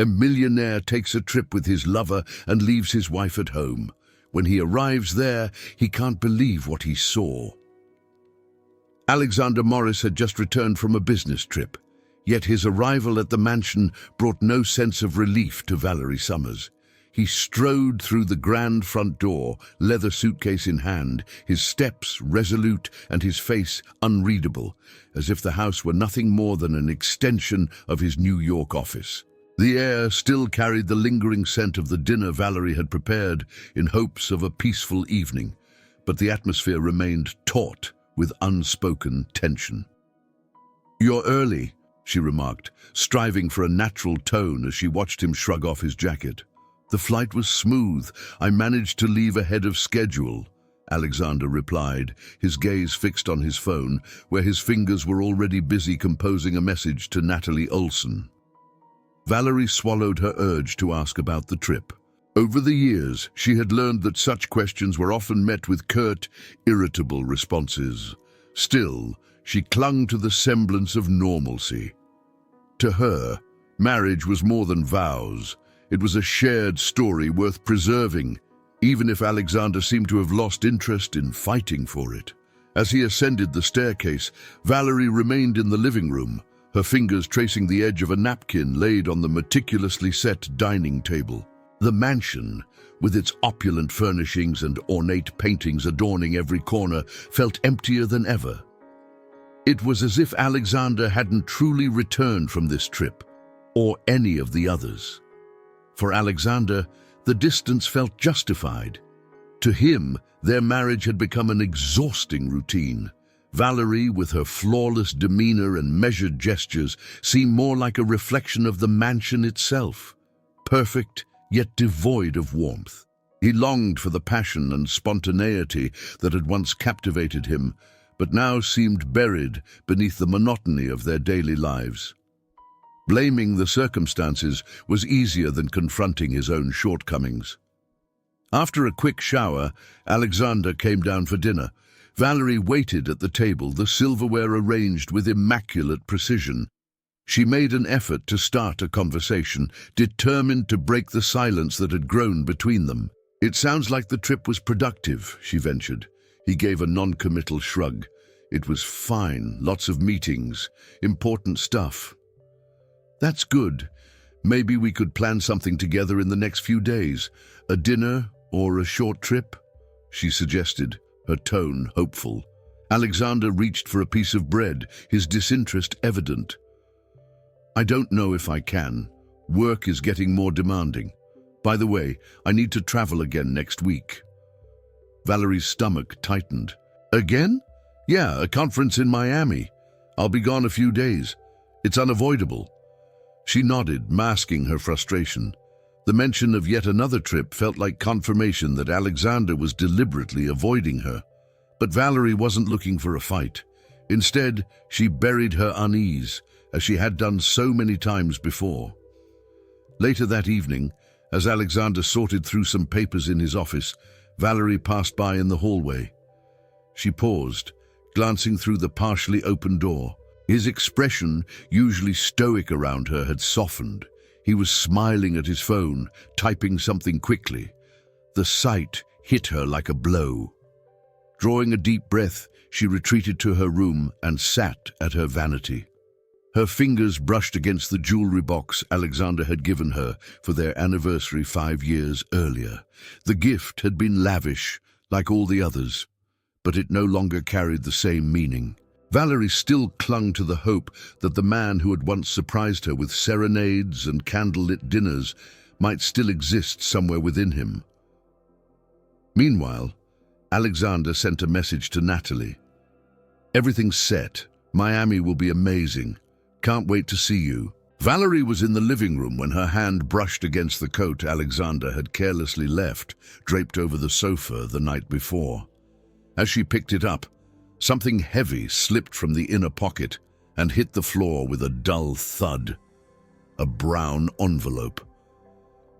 A millionaire takes a trip with his lover and leaves his wife at home. When he arrives there, he can't believe what he saw. Alexander Morris had just returned from a business trip, yet his arrival at the mansion brought no sense of relief to Valerie Summers. He strode through the grand front door, leather suitcase in hand, his steps resolute and his face unreadable, as if the house were nothing more than an extension of his New York office. The air still carried the lingering scent of the dinner Valerie had prepared in hopes of a peaceful evening, but the atmosphere remained taut with unspoken tension. "You're early," she remarked, striving for a natural tone as she watched him shrug off his jacket. "The flight was smooth. I managed to leave ahead of schedule," Alexander replied, his gaze fixed on his phone, where his fingers were already busy composing a message to Natalie Olson. Valerie swallowed her urge to ask about the trip. Over the years, she had learned that such questions were often met with curt, irritable responses. Still, she clung to the semblance of normalcy. To her, marriage was more than vows. It was a shared story worth preserving, even if Alexander seemed to have lost interest in fighting for it. As he ascended the staircase, Valerie remained in the living room, her fingers tracing the edge of a napkin laid on the meticulously set dining table. The mansion, with its opulent furnishings and ornate paintings adorning every corner, felt emptier than ever. It was as if Alexander hadn't truly returned from this trip, or any of the others. For Alexander, the distance felt justified. To him, their marriage had become an exhausting routine. Valerie, with her flawless demeanor and measured gestures, seemed more like a reflection of the mansion itself, perfect yet devoid of warmth. He longed for the passion and spontaneity that had once captivated him, but now seemed buried beneath the monotony of their daily lives. Blaming the circumstances was easier than confronting his own shortcomings. After a quick shower, Alexander came down for dinner. Valerie waited at the table, the silverware arranged with immaculate precision. She made an effort to start a conversation, determined to break the silence that had grown between them. "It sounds like the trip was productive," she ventured. He gave a non-committal shrug. "It was fine, lots of meetings, important stuff." "That's good. Maybe we could plan something together in the next few days. A dinner or a short trip?" she suggested, her tone hopeful. Alexander reached for a piece of bread, his disinterest evident. "I don't know if I can. Work is getting more demanding. By the way, I need to travel again next week." Valerie's stomach tightened. "Again?" "Yeah, a conference in Miami. I'll be gone a few days. It's unavoidable." She nodded, masking her frustration. The mention of yet another trip felt like confirmation that Alexander was deliberately avoiding her. But Valerie wasn't looking for a fight. Instead, she buried her unease, as she had done so many times before. Later that evening, as Alexander sorted through some papers in his office, Valerie passed by in the hallway. She paused, glancing through the partially open door. His expression, usually stoic around her, had softened. He was smiling at his phone, typing something quickly. The sight hit her like a blow. Drawing a deep breath, she retreated to her room and sat at her vanity. Her fingers brushed against the jewelry box Alexander had given her for their anniversary 5 years earlier. The gift had been lavish, like all the others, but it no longer carried the same meaning. Valerie still clung to the hope that the man who had once surprised her with serenades and candlelit dinners might still exist somewhere within him. Meanwhile, Alexander sent a message to Natalie. "Everything's set. Miami will be amazing. Can't wait to see you." Valerie was in the living room when her hand brushed against the coat Alexander had carelessly left, draped over the sofa the night before. As she picked it up, something heavy slipped from the inner pocket and hit the floor with a dull thud. A brown envelope.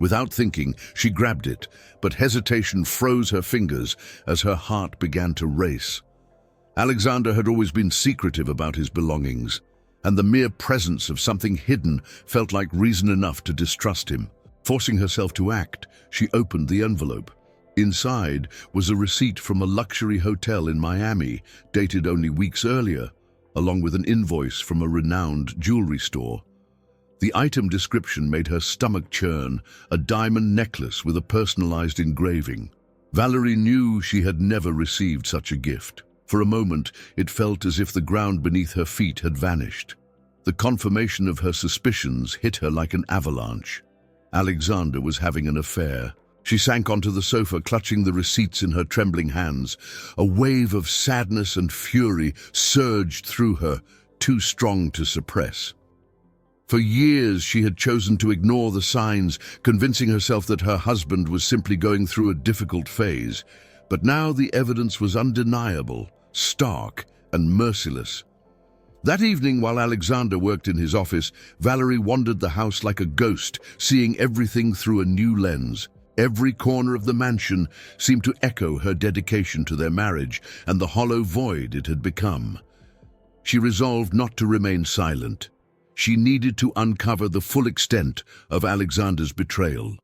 Without thinking, she grabbed it, but hesitation froze her fingers as her heart began to race. Alexander had always been secretive about his belongings, and the mere presence of something hidden felt like reason enough to distrust him. Forcing herself to act, she opened the envelope. Inside was a receipt from a luxury hotel in Miami, dated only weeks earlier, along with an invoice from a renowned jewelry store. The item description made her stomach churn, a diamond necklace with a personalized engraving. Valerie knew she had never received such a gift. For a moment, it felt as if the ground beneath her feet had vanished. The confirmation of her suspicions hit her like an avalanche. Alexander was having an affair. She sank onto the sofa, clutching the receipts in her trembling hands. A wave of sadness and fury surged through her, too strong to suppress. For years, she had chosen to ignore the signs, convincing herself that her husband was simply going through a difficult phase. But now the evidence was undeniable, stark, and merciless. That evening, while Alexander worked in his office, Valerie wandered the house like a ghost, seeing everything through a new lens. Every corner of the mansion seemed to echo her dedication to their marriage and the hollow void it had become. She resolved not to remain silent. She needed to uncover the full extent of Alexander's betrayal.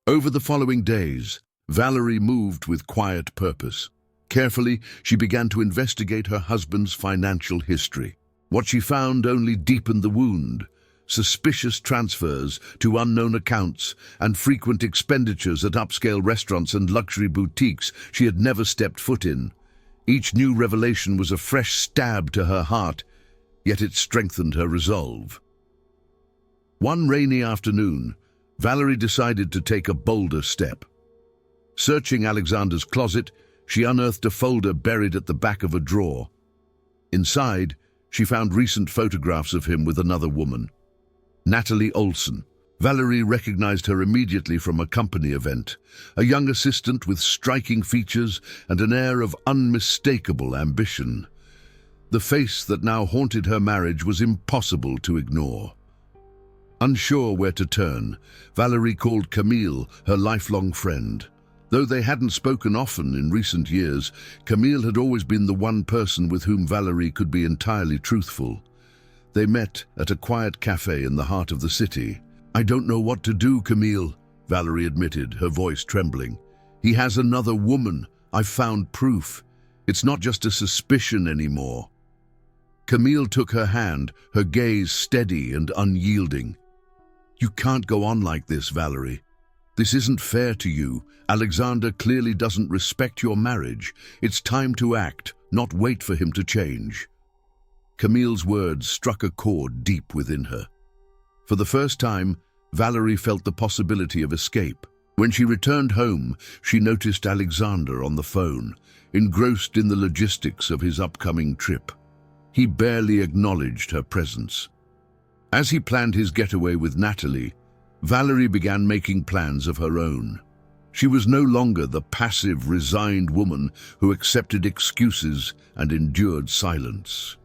Over the following days, Valerie moved with quiet purpose. Carefully, she began to investigate her husband's financial history. What she found only deepened the wound. Suspicious transfers to unknown accounts and frequent expenditures at upscale restaurants and luxury boutiques she had never stepped foot in. Each new revelation was a fresh stab to her heart, yet it strengthened her resolve. One rainy afternoon, Valerie decided to take a bolder step. Searching Alexander's closet, she unearthed a folder buried at the back of a drawer. Inside, she found recent photographs of him with another woman, Natalie Olson. Valerie recognized her immediately from a company event, a young assistant with striking features and an air of unmistakable ambition. The face that now haunted her marriage was impossible to ignore. Unsure where to turn, Valerie called Camille, her lifelong friend. Though they hadn't spoken often in recent years, Camille had always been the one person with whom Valerie could be entirely truthful. They met at a quiet cafe in the heart of the city. "I don't know what to do, Camille," Valerie admitted, her voice trembling. "He has another woman. I've found proof. It's not just a suspicion anymore." Camille took her hand, her gaze steady and unyielding. "You can't go on like this, Valerie. This isn't fair to you. Alexander clearly doesn't respect your marriage. It's time to act, not wait for him to change." Camille's words struck a chord deep within her. For the first time, Valerie felt the possibility of escape. When she returned home, she noticed Alexander on the phone, engrossed in the logistics of his upcoming trip. He barely acknowledged her presence. As he planned his getaway with Natalie, Valerie began making plans of her own. She was no longer the passive, resigned woman who accepted excuses and endured silence.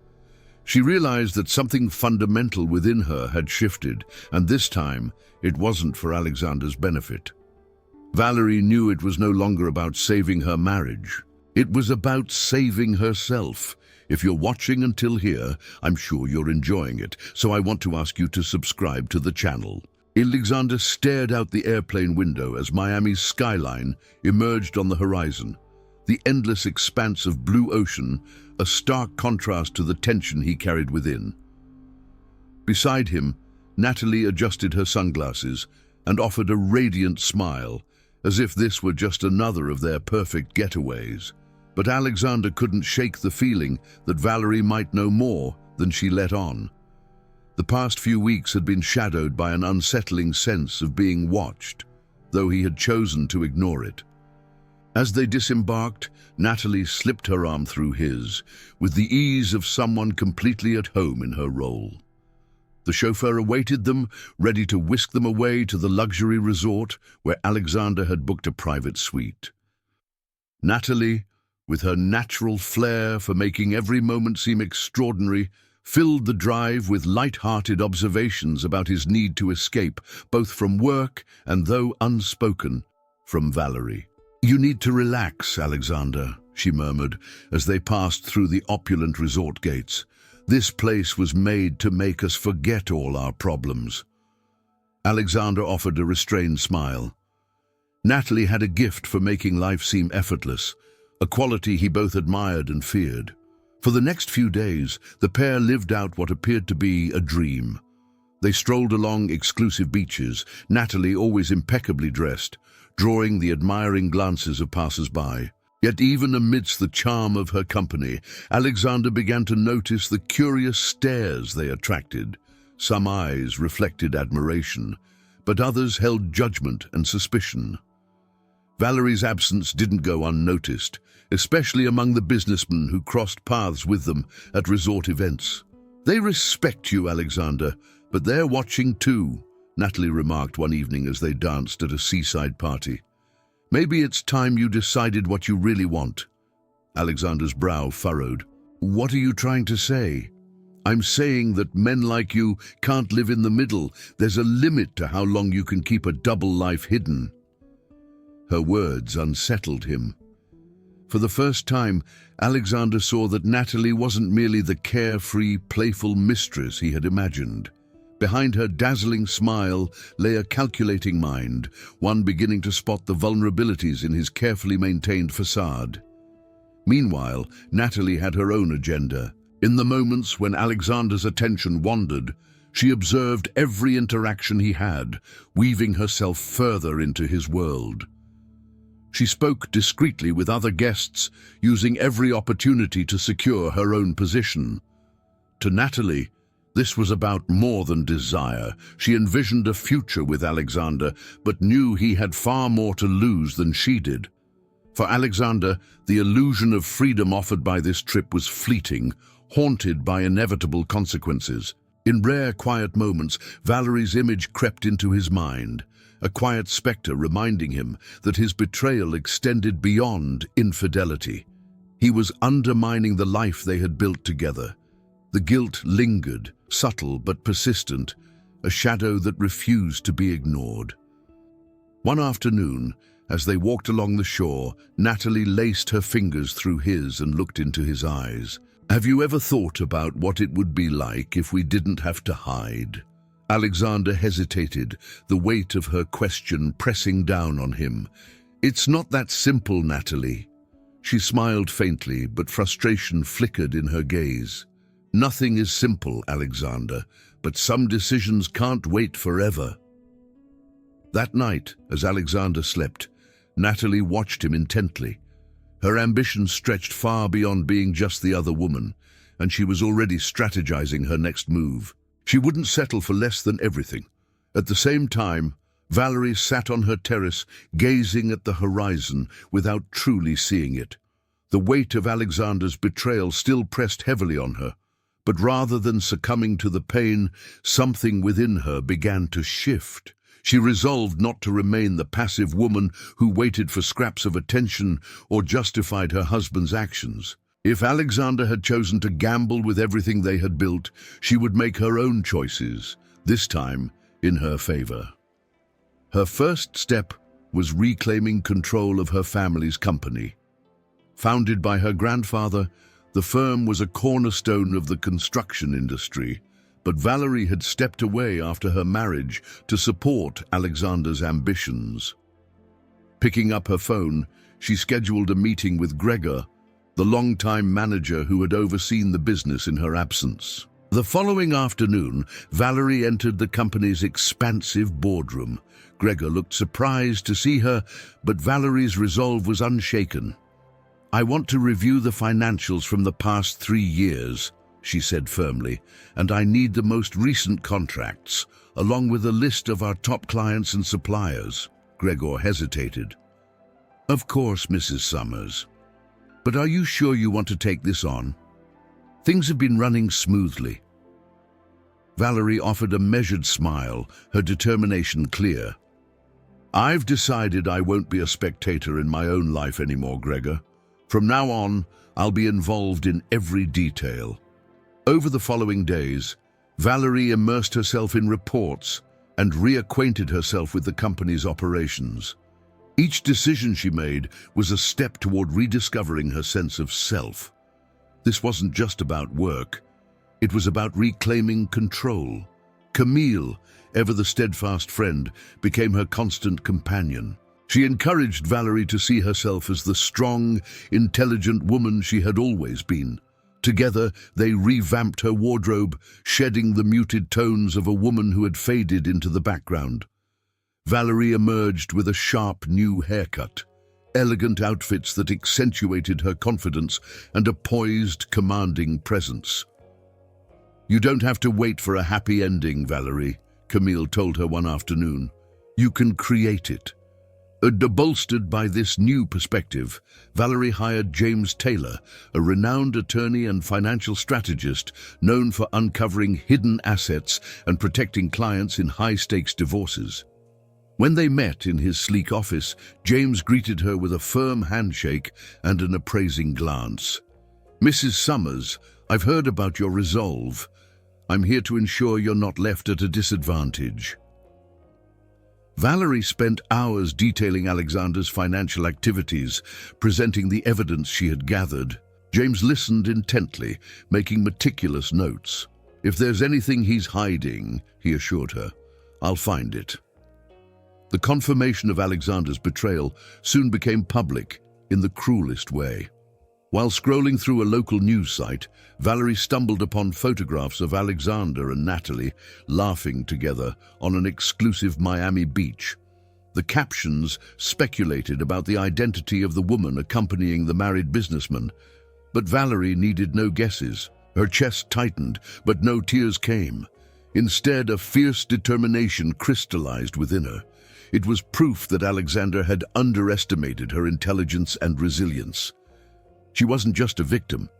She realized that something fundamental within her had shifted, and this time it wasn't for Alexander's benefit. Valerie knew it was no longer about saving her marriage. It was about saving herself. If you're watching until here, I'm sure you're enjoying it, so I want to ask you to subscribe to the channel. Alexander stared out the airplane window as Miami's skyline emerged on the horizon. The endless expanse of blue ocean, a stark contrast to the tension he carried within. Beside him, Natalie adjusted her sunglasses and offered a radiant smile, as if this were just another of their perfect getaways. But Alexander couldn't shake the feeling that Valerie might know more than she let on. The past few weeks had been shadowed by an unsettling sense of being watched, though he had chosen to ignore it. As they disembarked, Natalie slipped her arm through his, with the ease of someone completely at home in her role. The chauffeur awaited them, ready to whisk them away to the luxury resort where Alexander had booked a private suite. Natalie, with her natural flair for making every moment seem extraordinary, filled the drive with light-hearted observations about his need to escape, both from work and, though unspoken, from Valerie. "You need to relax, Alexander," she murmured as they passed through the opulent resort gates. This place was made to make us forget all our problems. Alexander offered a restrained smile. Natalie had a gift for making life seem effortless, a quality he both admired and feared. For the next few days, the pair lived out what appeared to be a dream. They strolled along exclusive beaches, Natalie always impeccably dressed, drawing the admiring glances of passers-by. Yet even amidst the charm of her company, Alexander began to notice the curious stares they attracted. Some eyes reflected admiration, but others held judgment and suspicion. Valerie's absence didn't go unnoticed, especially among the businessmen who crossed paths with them at resort events. "They respect you, Alexander, but they're watching too," Natalie remarked one evening as they danced at a seaside party. "Maybe it's time you decided what you really want." Alexander's brow furrowed. "What are you trying to say?" "I'm saying that men like you can't live in the middle. There's a limit to how long you can keep a double life hidden." Her words unsettled him. For the first time, Alexander saw that Natalie wasn't merely the carefree, playful mistress he had imagined. Behind her dazzling smile lay a calculating mind, one beginning to spot the vulnerabilities in his carefully maintained facade. Meanwhile, Natalie had her own agenda. In the moments when Alexander's attention wandered, she observed every interaction he had, weaving herself further into his world. She spoke discreetly with other guests, using every opportunity to secure her own position. To Natalie, this was about more than desire. She envisioned a future with Alexander, but knew he had far more to lose than she did. For Alexander, the illusion of freedom offered by this trip was fleeting, haunted by inevitable consequences. In rare, quiet moments, Valerie's image crept into his mind, a quiet spectre reminding him that his betrayal extended beyond infidelity. He was undermining the life they had built together. The guilt lingered, subtle but persistent, a shadow that refused to be ignored. One afternoon, as they walked along the shore, Natalie laced her fingers through his and looked into his eyes. "Have you ever thought about what it would be like if we didn't have to hide?" Alexander hesitated, the weight of her question pressing down on him. "It's not that simple, Natalie." She smiled faintly, but frustration flickered in her gaze. "Nothing is simple, Alexander, but some decisions can't wait forever." That night, as Alexander slept, Natalie watched him intently. Her ambition stretched far beyond being just the other woman, and she was already strategizing her next move. She wouldn't settle for less than everything. At the same time, Valerie sat on her terrace, gazing at the horizon without truly seeing it. The weight of Alexander's betrayal still pressed heavily on her, but rather than succumbing to the pain, something within her began to shift. She resolved not to remain the passive woman who waited for scraps of attention or justified her husband's actions. If Alexander had chosen to gamble with everything they had built, she would make her own choices, this time in her favor. Her first step was reclaiming control of her family's company. Founded by her grandfather, the firm was a cornerstone of the construction industry, but Valerie had stepped away after her marriage to support Alexander's ambitions. Picking up her phone, she scheduled a meeting with Gregor, the longtime manager who had overseen the business in her absence. The following afternoon, Valerie entered the company's expansive boardroom. Gregor looked surprised to see her, but Valerie's resolve was unshaken. "I want to review the financials from the past 3 years," she said firmly, "and I need the most recent contracts, along with a list of our top clients and suppliers." Gregor hesitated. "Of course, Mrs. Summers. But are you sure you want to take this on? Things have been running smoothly." Valerie offered a measured smile, her determination clear. "I've decided I won't be a spectator in my own life anymore, Gregor. From now on, I'll be involved in every detail." Over the following days, Valerie immersed herself in reports and reacquainted herself with the company's operations. Each decision she made was a step toward rediscovering her sense of self. This wasn't just about work. It was about reclaiming control. Camille, ever the steadfast friend, became her constant companion. She encouraged Valerie to see herself as the strong, intelligent woman she had always been. Together, they revamped her wardrobe, shedding the muted tones of a woman who had faded into the background. Valerie emerged with a sharp new haircut, elegant outfits that accentuated her confidence, and a poised, commanding presence. "You don't have to wait for a happy ending, Valerie," Camille told her one afternoon. "You can create it." Bolstered by this new perspective, Valerie hired James Taylor, a renowned attorney and financial strategist known for uncovering hidden assets and protecting clients in high-stakes divorces. When they met in his sleek office, James greeted her with a firm handshake and an appraising glance. "Mrs. Summers, I've heard about your resolve. I'm here to ensure you're not left at a disadvantage." Valerie spent hours detailing Alexander's financial activities, presenting the evidence she had gathered. James listened intently, making meticulous notes. "If there's anything he's hiding," he assured her, "I'll find it." The confirmation of Alexander's betrayal soon became public in the cruelest way. While scrolling through a local news site, Valerie stumbled upon photographs of Alexander and Natalie laughing together on an exclusive Miami beach. The captions speculated about the identity of the woman accompanying the married businessman, but Valerie needed no guesses. Her chest tightened, but no tears came. Instead, a fierce determination crystallized within her. It was proof that Alexander had underestimated her intelligence and resilience. She wasn't just a victim,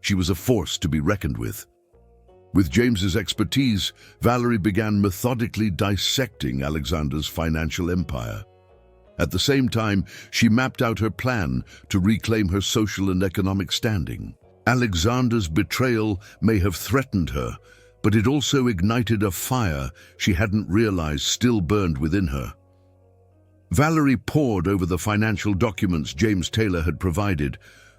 she was a force to be reckoned with. With James's expertise, Valerie began methodically dissecting Alexander's financial empire. At the same time, she mapped out her plan to reclaim her social and economic standing. Alexander's betrayal may have threatened her, but it also ignited a fire she hadn't realized still burned within her. Valerie pored over the financial documents James Taylor had provided,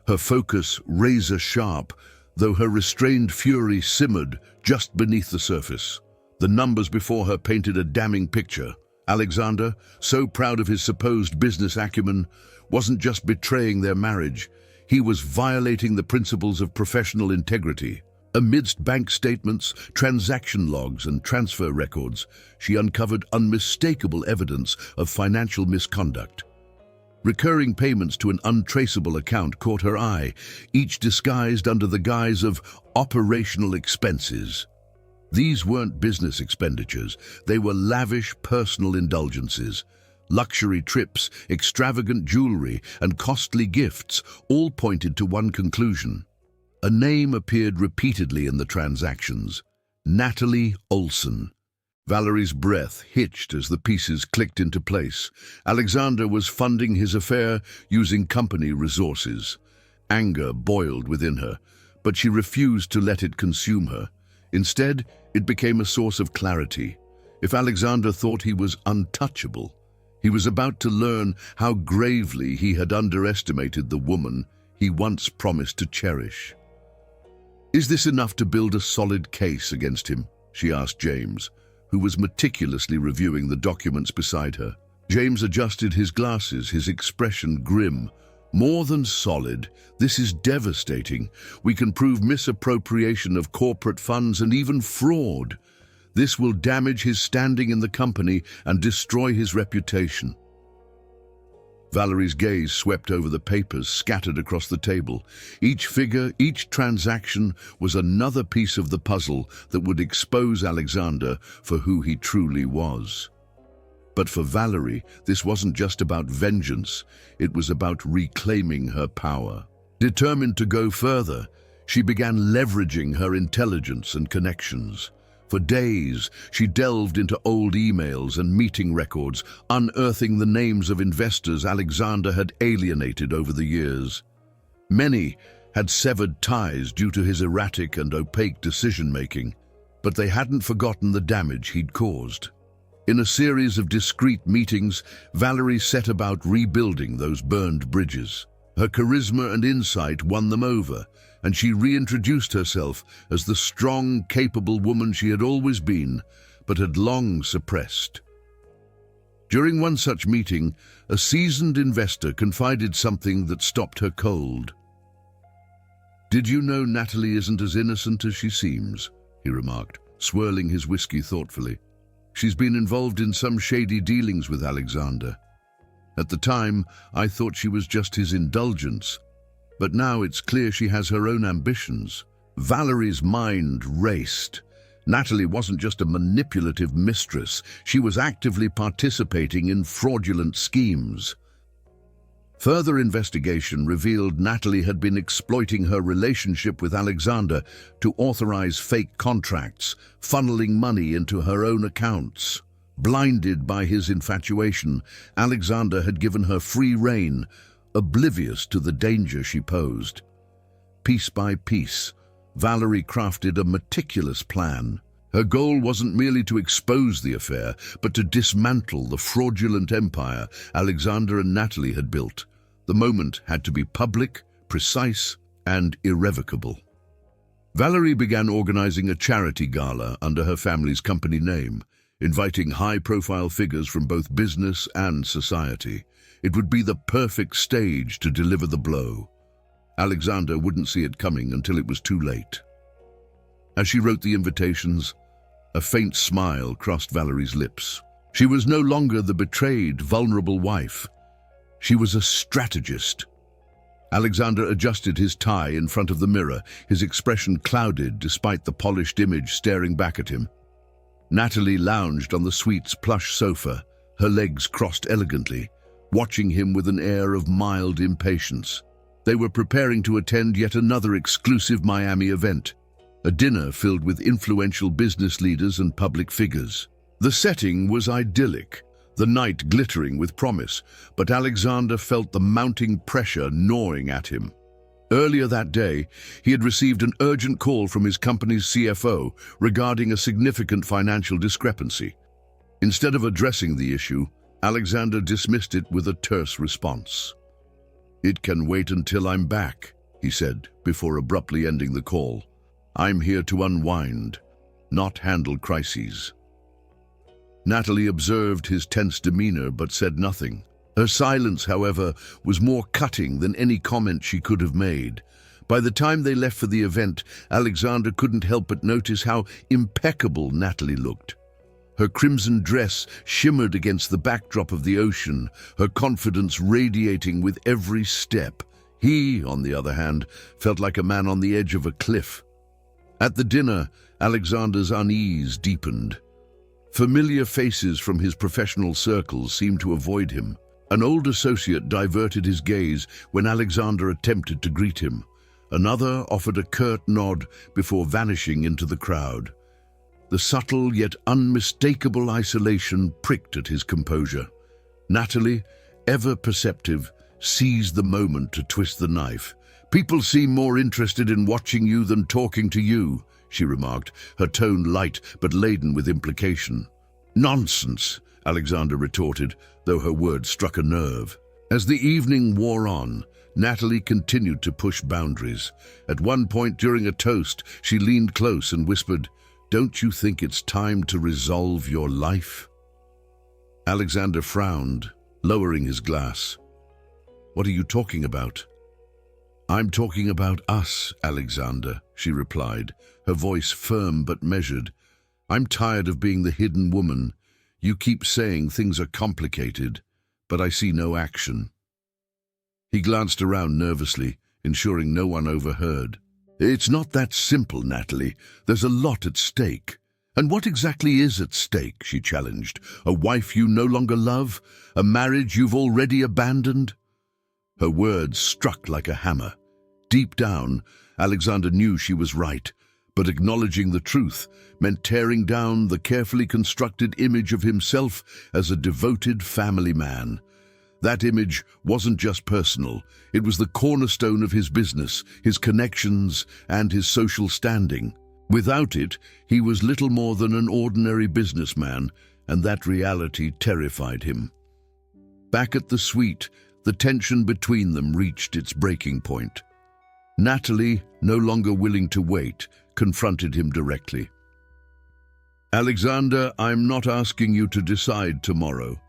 her focus razor-sharp, though her restrained fury simmered just beneath the surface. The numbers before her painted a damning picture. Alexander, so proud of his supposed business acumen, wasn't just betraying their marriage, he was violating the principles of professional integrity. Amidst bank statements, transaction logs, and transfer records, she uncovered unmistakable evidence of financial misconduct. Recurring payments to an untraceable account caught her eye, each disguised under the guise of operational expenses. These weren't business expenditures, they were lavish personal indulgences. Luxury trips, extravagant jewelry, and costly gifts all pointed to one conclusion. A name appeared repeatedly in the transactions: Natalie Olson. Valerie's breath hitched as the pieces clicked into place. Alexander was funding his affair using company resources. Anger boiled within her, but she refused to let it consume her. Instead, it became a source of clarity. If Alexander thought he was untouchable, he was about to learn how gravely he had underestimated the woman he once promised to cherish. "Is this enough to build a solid case against him?" she asked James, who was meticulously reviewing the documents beside her. James adjusted his glasses, his expression grim. "More than solid. This is devastating. We can prove misappropriation of corporate funds and even fraud. This will damage his standing in the company and destroy his reputation." Valerie's gaze swept over the papers scattered across the table. Each figure, each transaction was another piece of the puzzle that would expose Alexander for who he truly was. But for Valerie, this wasn't just about vengeance, it was about reclaiming her power. Determined to go further, she began leveraging her intelligence and connections. For days, she delved into old emails and meeting records, unearthing the names of investors Alexander had alienated over the years. Many had severed ties due to his erratic and opaque decision-making, but they hadn't forgotten the damage he'd caused. In a series of discreet meetings, Valerie set about rebuilding those burned bridges. Her charisma and insight won them over, and she reintroduced herself as the strong, capable woman she had always been, but had long suppressed. During one such meeting, a seasoned investor confided something that stopped her cold. "Did you know Natalie isn't as innocent as she seems?" he remarked, swirling his whiskey thoughtfully. "She's been involved in some shady dealings with Alexander. At the time, I thought she was just his indulgence, but now it's clear she has her own ambitions." Valerie's mind raced. Natalie wasn't just a manipulative mistress, she was actively participating in fraudulent schemes. Further investigation revealed Natalie had been exploiting her relationship with Alexander to authorize fake contracts, funneling money into her own accounts. Blinded by his infatuation, Alexander had given her free rein, oblivious to the danger she posed. Piece by piece, Valerie crafted a meticulous plan. Her goal wasn't merely to expose the affair, but to dismantle the fraudulent empire Alexander and Natalie had built. The moment had to be public, precise, and irrevocable. Valerie began organizing a charity gala under her family's company name, inviting high-profile figures from both business and society. It would be the perfect stage to deliver the blow. Alexander wouldn't see it coming until it was too late. As she wrote the invitations, a faint smile crossed Valerie's lips. She was no longer the betrayed, vulnerable wife. She was a strategist. Alexander adjusted his tie in front of the mirror, his expression clouded despite the polished image staring back at him. Natalie lounged on the suite's plush sofa, her legs crossed elegantly, watching him with an air of mild impatience. They were preparing to attend yet another exclusive Miami event, a dinner filled with influential business leaders and public figures. The setting was idyllic, the night glittering with promise, but Alexander felt the mounting pressure gnawing at him. Earlier that day, he had received an urgent call from his company's CFO regarding a significant financial discrepancy. Instead of addressing the issue, Alexander dismissed it with a terse response. "It can wait until I'm back," he said, before abruptly ending the call. "I'm here to unwind, not handle crises." Natalie observed his tense demeanor but said nothing. Her silence, however, was more cutting than any comment she could have made. By the time they left for the event, Alexander couldn't help but notice how impeccable Natalie looked. Her crimson dress shimmered against the backdrop of the ocean, her confidence radiating with every step. He, on the other hand, felt like a man on the edge of a cliff. At the dinner, Alexander's unease deepened. Familiar faces from his professional circles seemed to avoid him. An old associate diverted his gaze when Alexander attempted to greet him. Another offered a curt nod before vanishing into the crowd. The subtle yet unmistakable isolation pricked at his composure. Natalie, ever perceptive, seized the moment to twist the knife. "People seem more interested in watching you than talking to you," she remarked, her tone light but laden with implication. "Nonsense," Alexander retorted, though her words struck a nerve. As the evening wore on, Natalie continued to push boundaries. At one point during a toast, she leaned close and whispered, "Don't you think it's time to resolve your life?" Alexander frowned, lowering his glass. "What are you talking about?" "I'm talking about us, Alexander," she replied, her voice firm but measured. "I'm tired of being the hidden woman. You keep saying things are complicated, but I see no action." He glanced around nervously, ensuring no one overheard. "It's not that simple, Natalie. There's a lot at stake." "And what exactly is at stake?" she challenged. "A wife you no longer love? A marriage you've already abandoned?" Her words struck like a hammer. Deep down, Alexander knew she was right, but acknowledging the truth meant tearing down the carefully constructed image of himself as a devoted family man. That image wasn't just personal, it was the cornerstone of his business, his connections, and his social standing. Without it, he was little more than an ordinary businessman, and that reality terrified him. Back at the suite, the tension between them reached its breaking point. Natalie, no longer willing to wait, confronted him directly. "Alexander, I'm not asking you to decide tomorrow,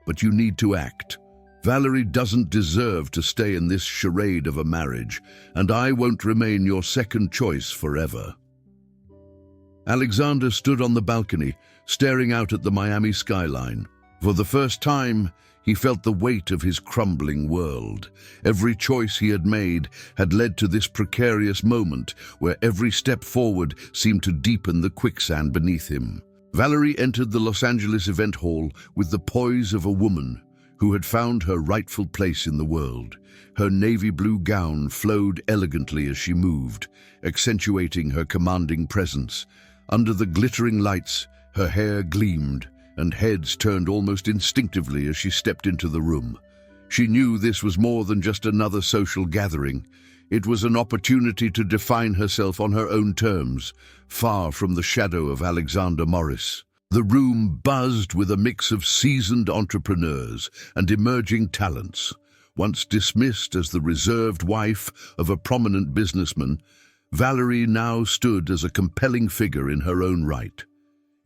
but you need to act. Valerie doesn't deserve to stay in this charade of a marriage, and I won't remain your second choice forever." Alexander stood on the balcony, staring out at the Miami skyline. For the first time, he felt the weight of his crumbling world. Every choice he had made had led to this precarious moment where every step forward seemed to deepen the quicksand beneath him. Valerie entered the Los Angeles event hall with the poise of a woman who had found her rightful place in the world. Her navy blue gown flowed elegantly as she moved, accentuating her commanding presence. Under the glittering lights, her hair gleamed, and heads turned almost instinctively as she stepped into the room. She knew this was more than just another social gathering. It was an opportunity to define herself on her own terms, far from the shadow of Alexander Morris. The room buzzed with a mix of seasoned entrepreneurs and emerging talents. Once dismissed as the reserved wife of a prominent businessman, Valerie now stood as a compelling figure in her own right.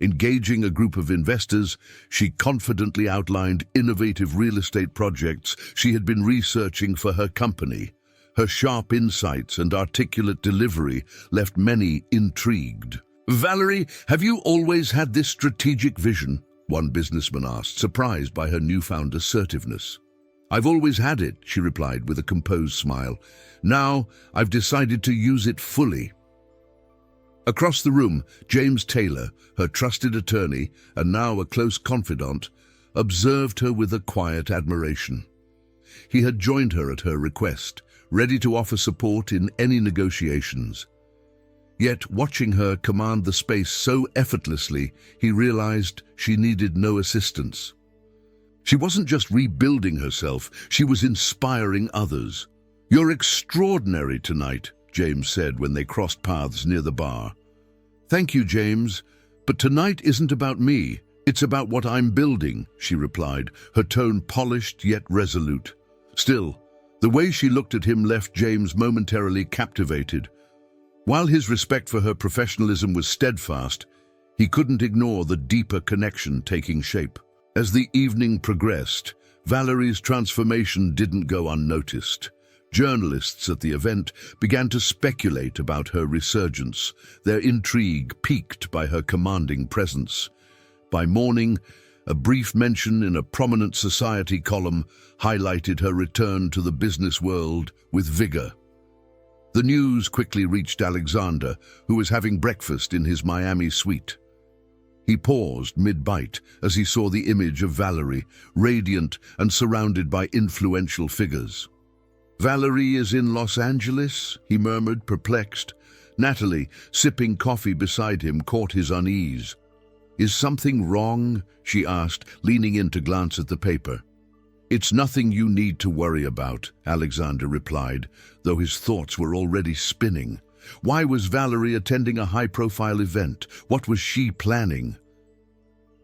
Engaging a group of investors, she confidently outlined innovative real estate projects she had been researching for her company. Her sharp insights and articulate delivery left many intrigued. "Valerie, have you always had this strategic vision?" one businessman asked, surprised by her newfound assertiveness. "I've always had it," she replied with a composed smile. "Now, I've decided to use it fully." Across the room, James Taylor, her trusted attorney and now a close confidant, observed her with a quiet admiration. He had joined her at her request, ready to offer support in any negotiations. Yet, watching her command the space so effortlessly, he realized she needed no assistance. She wasn't just rebuilding herself, she was inspiring others. "You're extraordinary tonight," James said when they crossed paths near the bar. "Thank you, James, but tonight isn't about me. It's about what I'm building," she replied, her tone polished yet resolute. Still, the way she looked at him left James momentarily captivated. While his respect for her professionalism was steadfast, he couldn't ignore the deeper connection taking shape. As the evening progressed, Valerie's transformation didn't go unnoticed. Journalists at the event began to speculate about her resurgence, their intrigue piqued by her commanding presence. By morning, a brief mention in a prominent society column highlighted her return to the business world with vigor. The news quickly reached Alexander, who was having breakfast in his Miami suite. He paused mid-bite as he saw the image of Valerie, radiant and surrounded by influential figures. "Valerie is in Los Angeles?" he murmured, perplexed. Natalie, sipping coffee beside him, caught his unease. "Is something wrong?" she asked, leaning in to glance at the paper. "It's nothing you need to worry about," Alexander replied, though his thoughts were already spinning. Why was Valerie attending a high-profile event? What was she planning?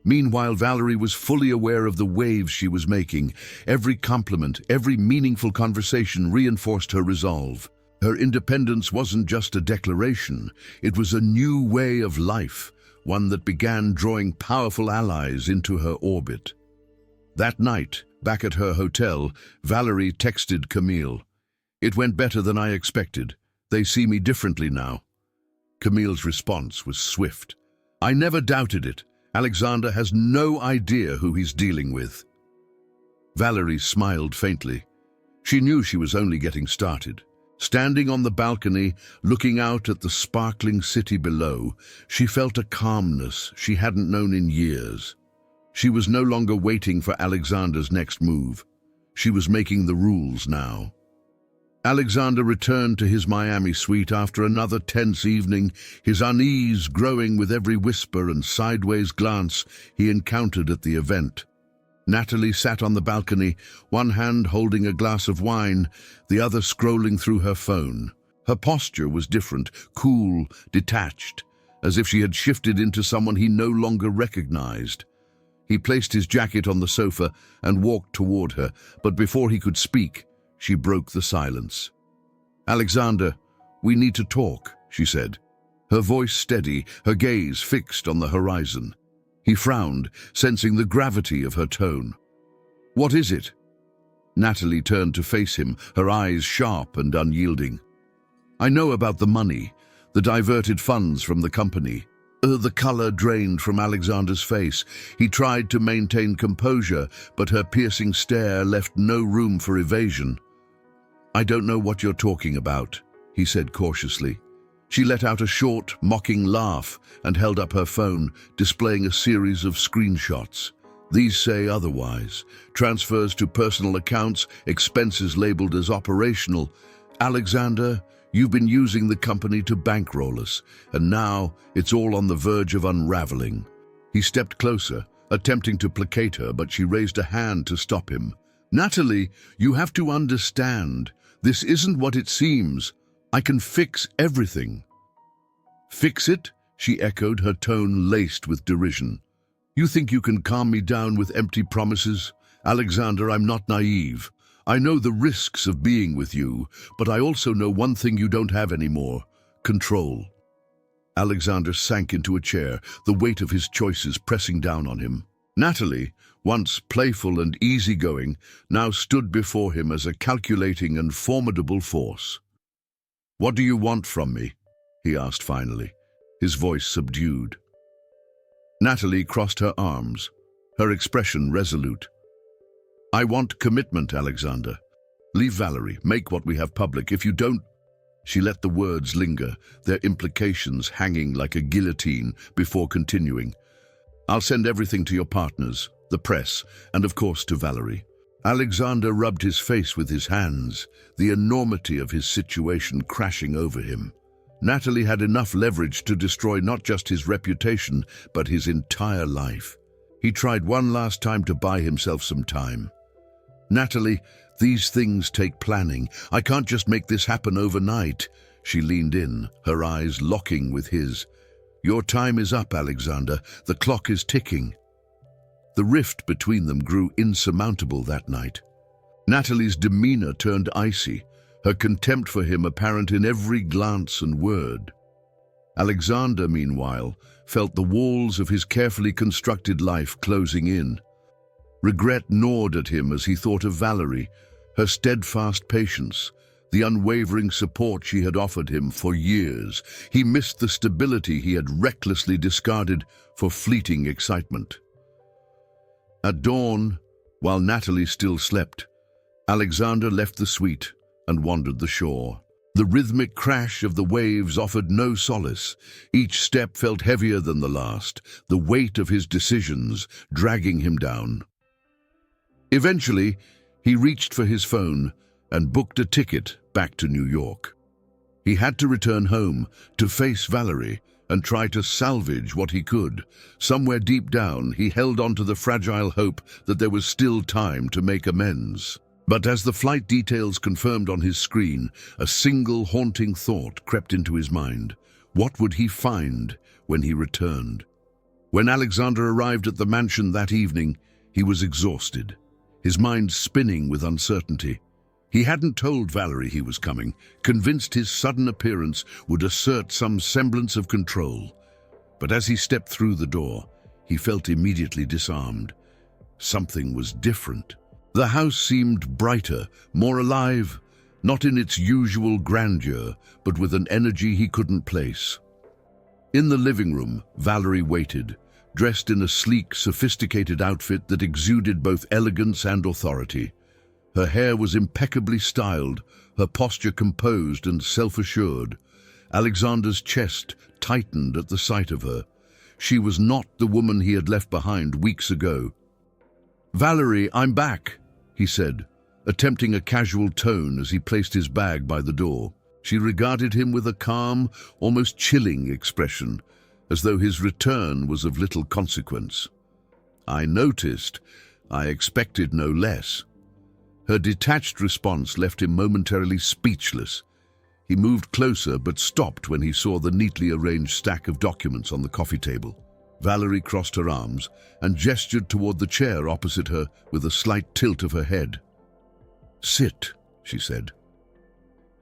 Meanwhile, Valerie was fully aware of the waves she was making. Every compliment, every meaningful conversation reinforced her resolve. Her independence wasn't just a declaration, it was a new way of life, one that began drawing powerful allies into her orbit. That night, back at her hotel, Valerie texted Camille. "It went better than I expected. They see me differently now." Camille's response was swift. "I never doubted it. Alexander has no idea who he's dealing with." Valerie smiled faintly. She knew she was only getting started. Standing on the balcony, looking out at the sparkling city below, she felt a calmness she hadn't known in years. She was no longer waiting for Alexander's next move. She was making the rules now. Alexander returned to his Miami suite after another tense evening, his unease growing with every whisper and sideways glance he encountered at the event. Natalie sat on the balcony, one hand holding a glass of wine, the other scrolling through her phone. Her posture was different, cool, detached, as if she had shifted into someone he no longer recognized. He placed his jacket on the sofa and walked toward her, but before he could speak, she broke the silence. "Alexander, "We need to talk," she said, her voice steady, her gaze fixed on the horizon. He frowned, sensing the gravity of her tone. "What is it?" Natalie turned to face him, her eyes sharp and unyielding. "I know about the money, the diverted funds from the company." The color drained from Alexander's face. He tried to maintain composure, but her piercing stare left no room for evasion. "I don't know what you're talking about," he said cautiously. She let out a short, mocking laugh and held up her phone, displaying a series of screenshots. "These say otherwise. Transfers to personal accounts, expenses labeled as operational. Alexander, you've been using the company to bankroll us, and now it's all on the verge of unraveling." He stepped closer, attempting to placate her, but she raised a hand to stop him. "Natalie, you have to understand. This isn't what it seems. I can fix everything." "Fix it?" she echoed, her tone laced with derision. "You think you can calm me down with empty promises? Alexander, I'm not naive. I know the risks of being with you, but I also know one thing you don't have anymore: control." Alexander sank into a chair, the weight of his choices pressing down on him. Natalie, once playful and easygoing, now stood before him as a calculating and formidable force. "What do you want from me?" he asked finally, his voice subdued. Natalie crossed her arms, her expression resolute. "I want commitment, Alexander. Leave Valerie, make what we have public. If you don't—" She let the words linger, their implications hanging like a guillotine, before continuing. "I'll send everything to your partners, the press, and of course to Valerie." Alexander rubbed his face with his hands, the enormity of his situation crashing over him. Natalie had enough leverage to destroy not just his reputation, but his entire life. He tried one last time to buy himself some time. "Natalie, these things take planning. I can't just make this happen overnight." She leaned in, her eyes locking with his. "Your time is up, Alexander. The clock is ticking." The rift between them grew insurmountable that night. Natalie's demeanor turned icy, her contempt for him apparent in every glance and word. Alexander, meanwhile, felt the walls of his carefully constructed life closing in. Regret gnawed at him as he thought of Valerie, her steadfast patience, the unwavering support she had offered him for years. He missed the stability he had recklessly discarded for fleeting excitement. At dawn, while Natalie still slept, Alexander left the suite and wandered the shore. The rhythmic crash of the waves offered no solace. Each step felt heavier than the last, the weight of his decisions dragging him down. Eventually, he reached for his phone and booked a ticket back to New York. He had to return home to face Valerie and try to salvage what he could. Somewhere deep down, he held on to the fragile hope that there was still time to make amends. But as the flight details confirmed on his screen, a single haunting thought crept into his mind. What would he find when he returned? When Alexander arrived at the mansion that evening, he was exhausted, his mind spinning with uncertainty. He hadn't told Valerie he was coming, convinced his sudden appearance would assert some semblance of control. But as he stepped through the door, he felt immediately disarmed. Something was different. The house seemed brighter, more alive, not in its usual grandeur, but with an energy he couldn't place. In the living room, Valerie waited, dressed in a sleek, sophisticated outfit that exuded both elegance and authority. Her hair was impeccably styled, her posture composed and self-assured. Alexander's chest tightened at the sight of her. She was not the woman he had left behind weeks ago. "Valerie, I'm back," he said, attempting a casual tone as he placed his bag by the door. She regarded him with a calm, almost chilling expression, as though his return was of little consequence. "I noticed. I expected no less." Her detached response left him momentarily speechless. He moved closer but stopped when he saw the neatly arranged stack of documents on the coffee table. Valerie crossed her arms and gestured toward the chair opposite her with a slight tilt of her head. "Sit," she said.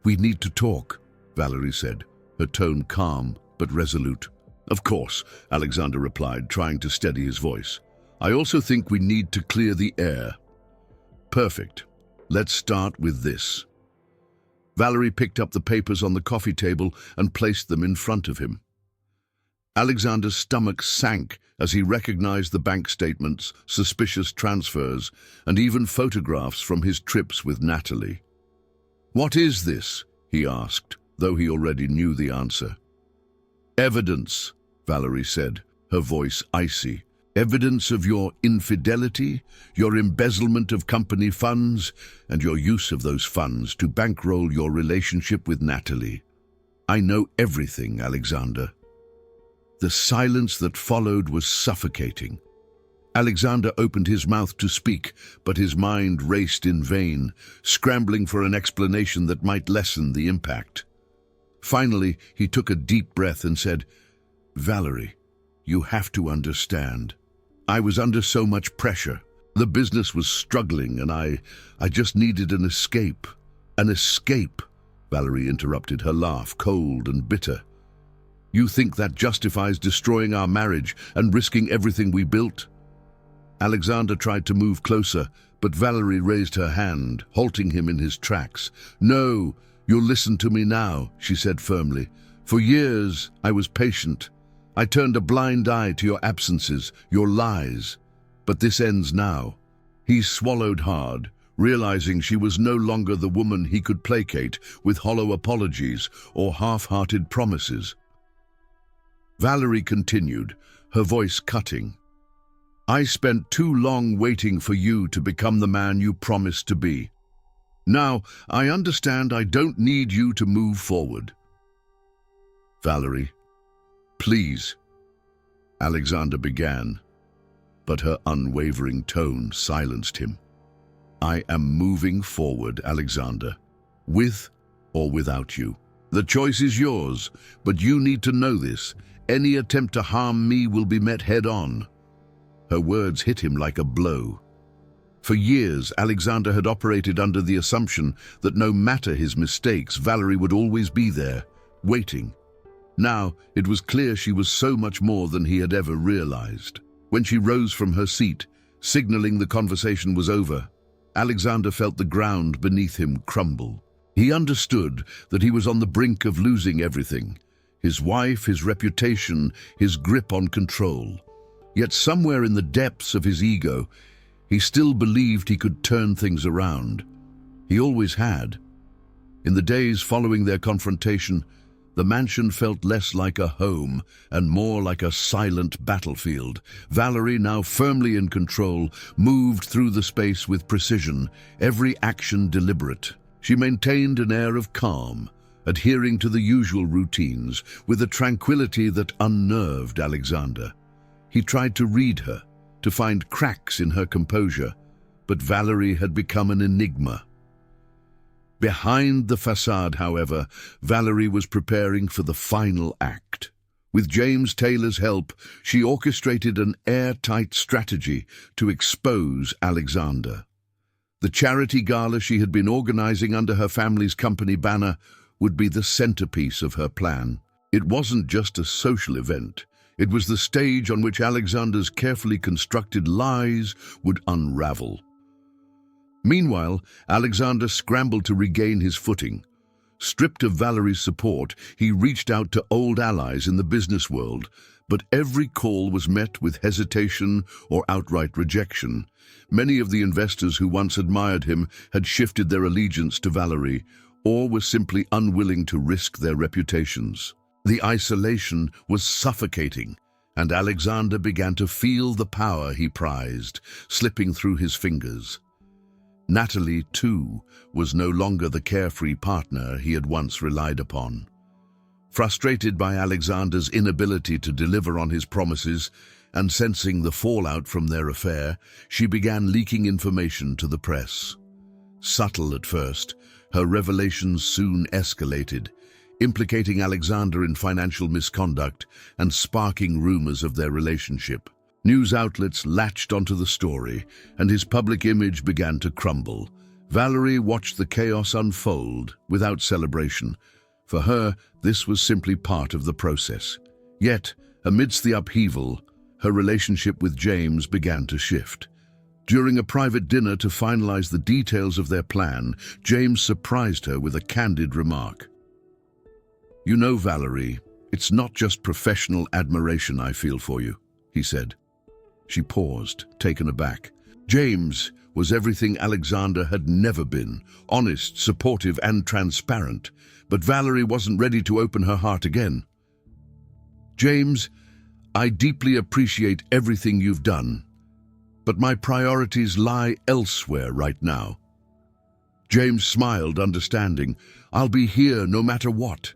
"We need to talk." Valerie said, her tone calm but resolute. Of course, Alexander replied, trying to steady his voice. I also think we need to clear the air. Perfect. Let's start with this. Valerie picked up the papers on the coffee table and placed them in front of him. Alexander's stomach sank as he recognized the bank statements, suspicious transfers, and even photographs from his trips with Natalie. What is this? He asked, though he already knew the answer. Evidence, Valerie said, her voice icy. Evidence of your infidelity, your embezzlement of company funds, and your use of those funds to bankroll your relationship with Natalie. I know everything, Alexander. The silence that followed was suffocating. Alexander opened his mouth to speak, but his mind raced in vain, scrambling for an explanation that might lessen the impact. Finally, he took a deep breath and said, Valerie, you have to understand. I was under so much pressure. The business was struggling and I just needed an escape. An escape, Valerie interrupted, her laugh cold and bitter. You think that justifies destroying our marriage and risking everything we built? Alexander tried to move closer, but Valerie raised her hand, halting him in his tracks. No, you'll listen to me now, she said firmly. For years, I was patient. I turned a blind eye to your absences, your lies. But this ends now. He swallowed hard, realizing she was no longer the woman he could placate with hollow apologies or half-hearted promises. Valerie continued, her voice cutting. I spent too long waiting for you to become the man you promised to be. Now, I understand I don't need you to move forward. Valerie, please, Alexander began, but her unwavering tone silenced him. I am moving forward, Alexander, with or without you. The choice is yours, but you need to know this. Any attempt to harm me will be met head-on. Her words hit him like a blow. For years, Alexander had operated under the assumption that no matter his mistakes, Valerie would always be there, waiting. Now, it was clear she was so much more than he had ever realized. When she rose from her seat, signaling the conversation was over, Alexander felt the ground beneath him crumble. He understood that he was on the brink of losing everything. His wife, his reputation, his grip on control. Yet somewhere in the depths of his ego, he still believed he could turn things around. He always had. In the days following their confrontation, the mansion felt less like a home and more like a silent battlefield. Valerie, now firmly in control, moved through the space with precision, every action deliberate. She maintained an air of calm, adhering to the usual routines with a tranquility that unnerved Alexander. He tried to read her, to find cracks in her composure, but Valerie had become an enigma. Behind the facade, however, Valerie was preparing for the final act. With James Taylor's help, she orchestrated an airtight strategy to expose Alexander. The charity gala she had been organizing under her family's company banner would be the centerpiece of her plan. It wasn't just a social event. It was the stage on which Alexander's carefully constructed lies would unravel. Meanwhile, Alexander scrambled to regain his footing. Stripped of Valerie's support, he reached out to old allies in the business world, but every call was met with hesitation or outright rejection. Many of the investors who once admired him had shifted their allegiance to Valerie, or were simply unwilling to risk their reputations. The isolation was suffocating, and Alexander began to feel the power he prized, slipping through his fingers. Natalie, too, was no longer the carefree partner he had once relied upon. Frustrated by Alexander's inability to deliver on his promises and sensing the fallout from their affair, she began leaking information to the press. Subtle at first, her revelations soon escalated, implicating Alexander in financial misconduct and sparking rumors of their relationship. News outlets latched onto the story, and his public image began to crumble. Valerie watched the chaos unfold without celebration, For her, this was simply part of the process. Yet, amidst the upheaval, her relationship with James began to shift. During a private dinner to finalize the details of their plan, James surprised her with a candid remark. "You know, Valerie, it's not just professional admiration I feel for you," he said. She paused, taken aback. James was everything Alexander had never been, honest, supportive, and transparent. But Valerie wasn't ready to open her heart again. "James, I deeply appreciate everything you've done, but my priorities lie elsewhere right now." James smiled, understanding. "I'll be here no matter what."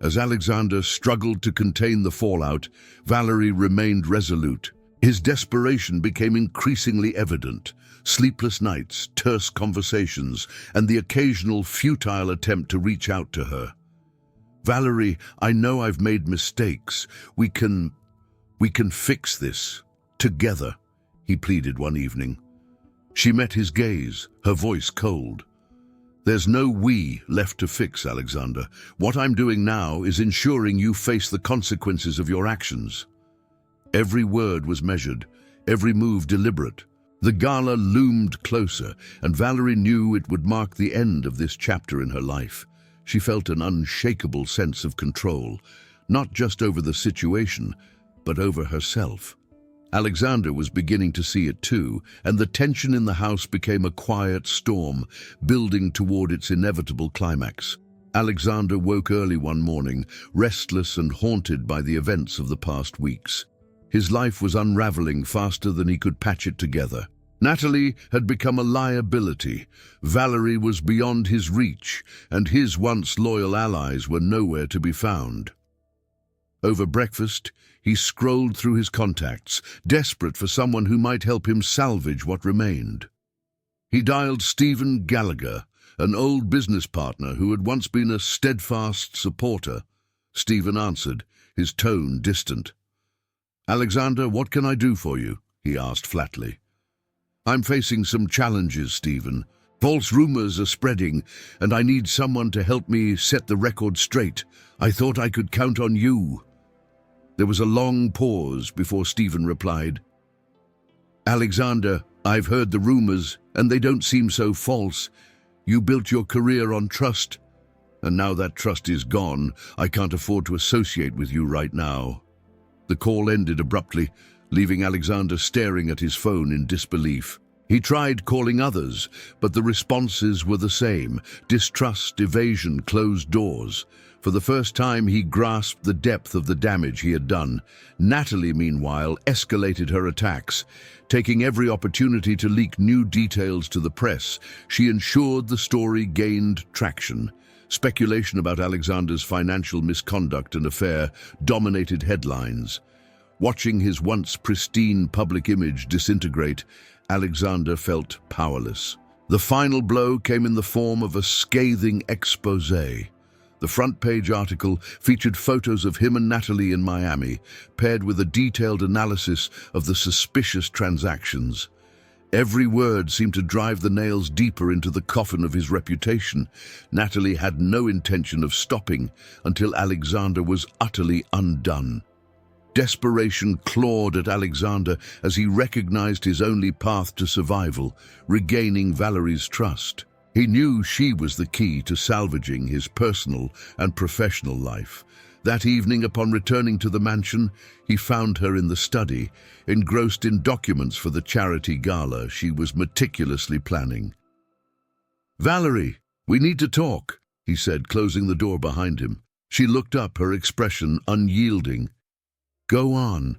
As Alexander struggled to contain the fallout, Valerie remained resolute. His desperation became increasingly evident. Sleepless nights, terse conversations, and the occasional futile attempt to reach out to her. "Valerie, I know I've made mistakes. We can fix this together," he pleaded one evening. She met his gaze, her voice cold. "There's no we left to fix, Alexander. What I'm doing now is ensuring you face the consequences of your actions." Every word was measured, every move deliberate. The gala loomed closer, and Valerie knew it would mark the end of this chapter in her life. She felt an unshakable sense of control, not just over the situation, but over herself. Alexander was beginning to see it too, and the tension in the house became a quiet storm, building toward its inevitable climax. Alexander woke early one morning, restless and haunted by the events of the past weeks. His life was unraveling faster than he could patch it together. Natalie had become a liability. Valerie was beyond his reach, and his once loyal allies were nowhere to be found. Over breakfast, he scrolled through his contacts, desperate for someone who might help him salvage what remained. He dialed Stephen Gallagher, an old business partner who had once been a steadfast supporter. Stephen answered, his tone distant. "Alexander, what can I do for you?" he asked flatly. "I'm facing some challenges, Stephen. False rumors are spreading, and I need someone to help me set the record straight. I thought I could count on you." There was a long pause before Stephen replied. "Alexander, I've heard the rumors, and they don't seem so false. You built your career on trust, and now that trust is gone. I can't afford to associate with you right now." The call ended abruptly, leaving Alexander staring at his phone in disbelief. He tried calling others, but the responses were the same: distrust, evasion, closed doors. For the first time, he grasped the depth of the damage he had done. Natalie, meanwhile, escalated her attacks. Taking every opportunity to leak new details to the press, she ensured the story gained traction. Speculation about Alexander's financial misconduct and affair dominated headlines. Watching his once pristine public image disintegrate, Alexander felt powerless. The final blow came in the form of a scathing exposé. The front-page article featured photos of him and Natalie in Miami, paired with a detailed analysis of the suspicious transactions. Every word seemed to drive the nails deeper into the coffin of his reputation. Natalie had no intention of stopping until Alexander was utterly undone. Desperation clawed at Alexander as he recognized his only path to survival, regaining Valerie's trust. He knew she was the key to salvaging his personal and professional life. That evening, upon returning to the mansion, he found her in the study, engrossed in documents for the charity gala she was meticulously planning. "Valerie, we need to talk," he said, closing the door behind him. She looked up, her expression unyielding. "Go on."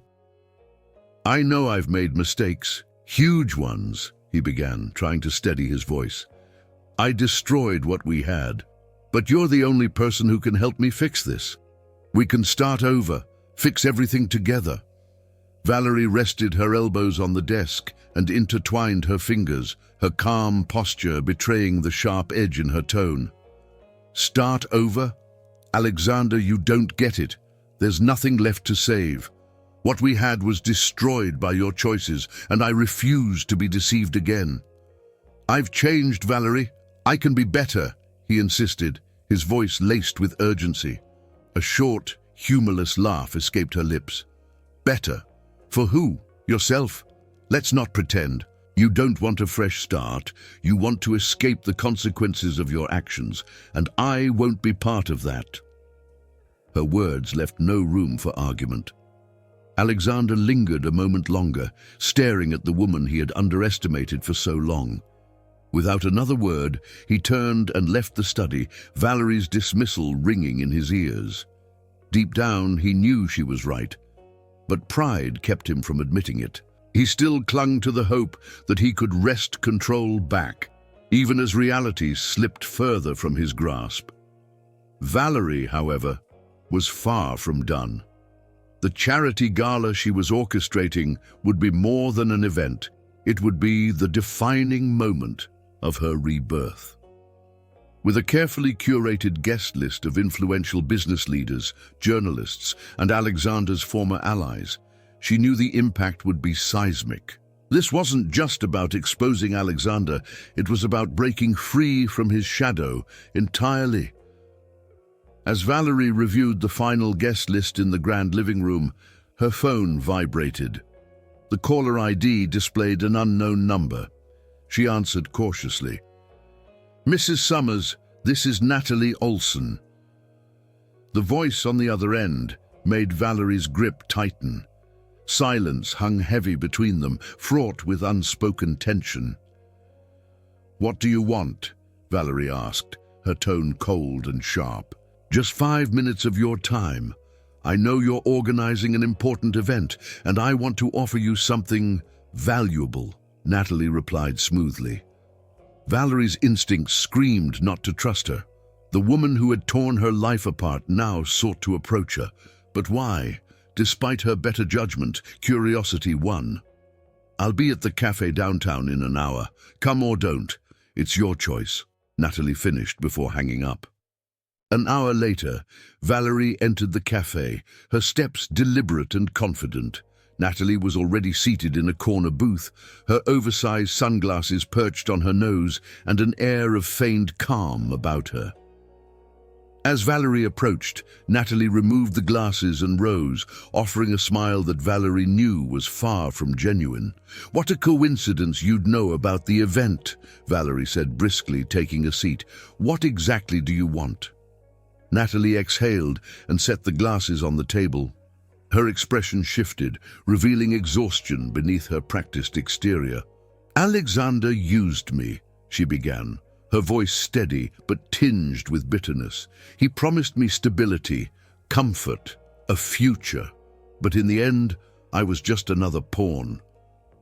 "I know I've made mistakes, huge ones," he began, trying to steady his voice. "I destroyed what we had, but you're the only person who can help me fix this. We can start over, fix everything together." Valerie rested her elbows on the desk and intertwined her fingers, her calm posture betraying the sharp edge in her tone. "Start over? Alexander, you don't get it. There's nothing left to save. What we had was destroyed by your choices, and I refuse to be deceived again." "I've changed, Valerie. I can be better," he insisted, his voice laced with urgency. A short, humorless laugh escaped her lips. Better? For who? Yourself? Let's not pretend. You don't want a fresh start. You want to escape the consequences of your actions, and I won't be part of that. Her words left no room for argument. Alexander lingered a moment longer, staring at the woman he had underestimated for so long. Without another word, he turned and left the study, Valerie's dismissal ringing in his ears. Deep down, he knew she was right, but pride kept him from admitting it. He still clung to the hope that he could wrest control back, even as reality slipped further from his grasp. Valerie, however, was far from done. The charity gala she was orchestrating would be more than an event. It would be the defining moment of her rebirth. With a carefully curated guest list of influential business leaders, journalists, and Alexander's former allies, she knew the impact would be seismic. This wasn't just about exposing Alexander, it was about breaking free from his shadow entirely. As Valerie reviewed the final guest list in the grand living room, her phone vibrated. The caller ID displayed an unknown number. She answered cautiously. "Mrs. Summers, this is Natalie Olson." The voice on the other end made Valerie's grip tighten. Silence hung heavy between them, fraught with unspoken tension. "What do you want?" Valerie asked, her tone cold and sharp. "Just 5 minutes of your time. I know you're organizing an important event, and I want to offer you something valuable," Natalie replied smoothly. Valerie's instincts screamed not to trust her. The woman who had torn her life apart now sought to approach her. But why? Despite her better judgment, curiosity won. "I'll be at the cafe downtown in an hour. Come or don't. It's your choice," Natalie finished before hanging up. An hour later, Valerie entered the cafe, her steps deliberate and confident. Natalie was already seated in a corner booth, her oversized sunglasses perched on her nose and an air of feigned calm about her. As Valerie approached, Natalie removed the glasses and rose, offering a smile that Valerie knew was far from genuine. "What a coincidence you'd know about the event," Valerie said briskly, taking a seat. "What exactly do you want?" Natalie exhaled and set the glasses on the table. Her expression shifted, revealing exhaustion beneath her practiced exterior. "Alexander used me," she began, her voice steady but tinged with bitterness. "He promised me stability, comfort, a future. But in the end, I was just another pawn."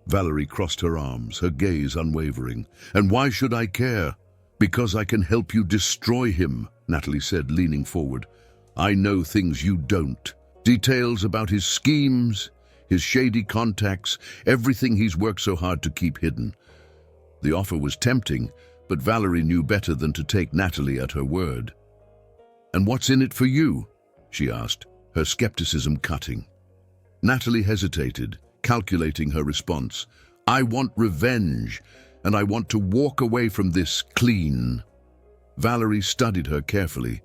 Valerie crossed her arms, her gaze unwavering. "And why should I care?" "Because I can help you destroy him," Natalie said, leaning forward. "I know things you don't. Details about his schemes, his shady contacts, everything he's worked so hard to keep hidden." The offer was tempting, but Valerie knew better than to take Natalie at her word. "And what's in it for you?" she asked, her skepticism cutting. Natalie hesitated, calculating her response. "I want revenge, and I want to walk away from this clean." Valerie studied her carefully.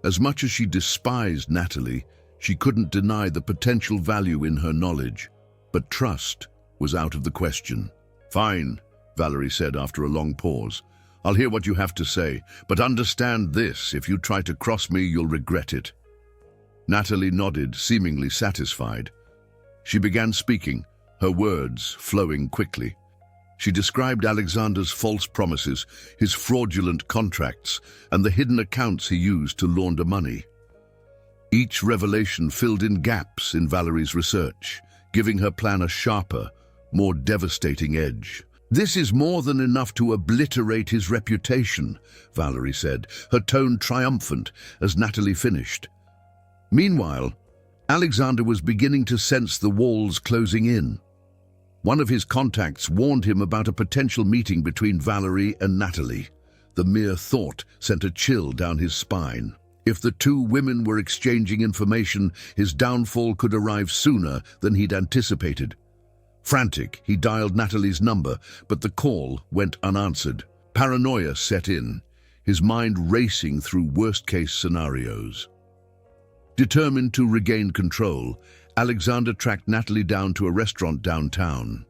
As much as she despised Natalie, she couldn't deny the potential value in her knowledge. But trust was out of the question. "Fine," Valerie said after a long pause. "I'll hear what you have to say, but understand this, if you try to cross me, you'll regret it." Natalie nodded, seemingly satisfied. She began speaking, her words flowing quickly. She described Alexander's false promises, his fraudulent contracts, and the hidden accounts he used to launder money. Each revelation filled in gaps in Valerie's research, giving her plan a sharper, more devastating edge. "This is more than enough to obliterate his reputation," Valerie said, her tone triumphant as Natalie finished. Meanwhile, Alexander was beginning to sense the walls closing in. One of his contacts warned him about a potential meeting between Valerie and Natalie. The mere thought sent a chill down his spine. If the two women were exchanging information, his downfall could arrive sooner than he'd anticipated. Frantic, he dialed Natalie's number, but the call went unanswered. Paranoia set in. his mind racing through worst-case scenarios. Determined to regain control, Alexander tracked Natalie down to a restaurant downtown.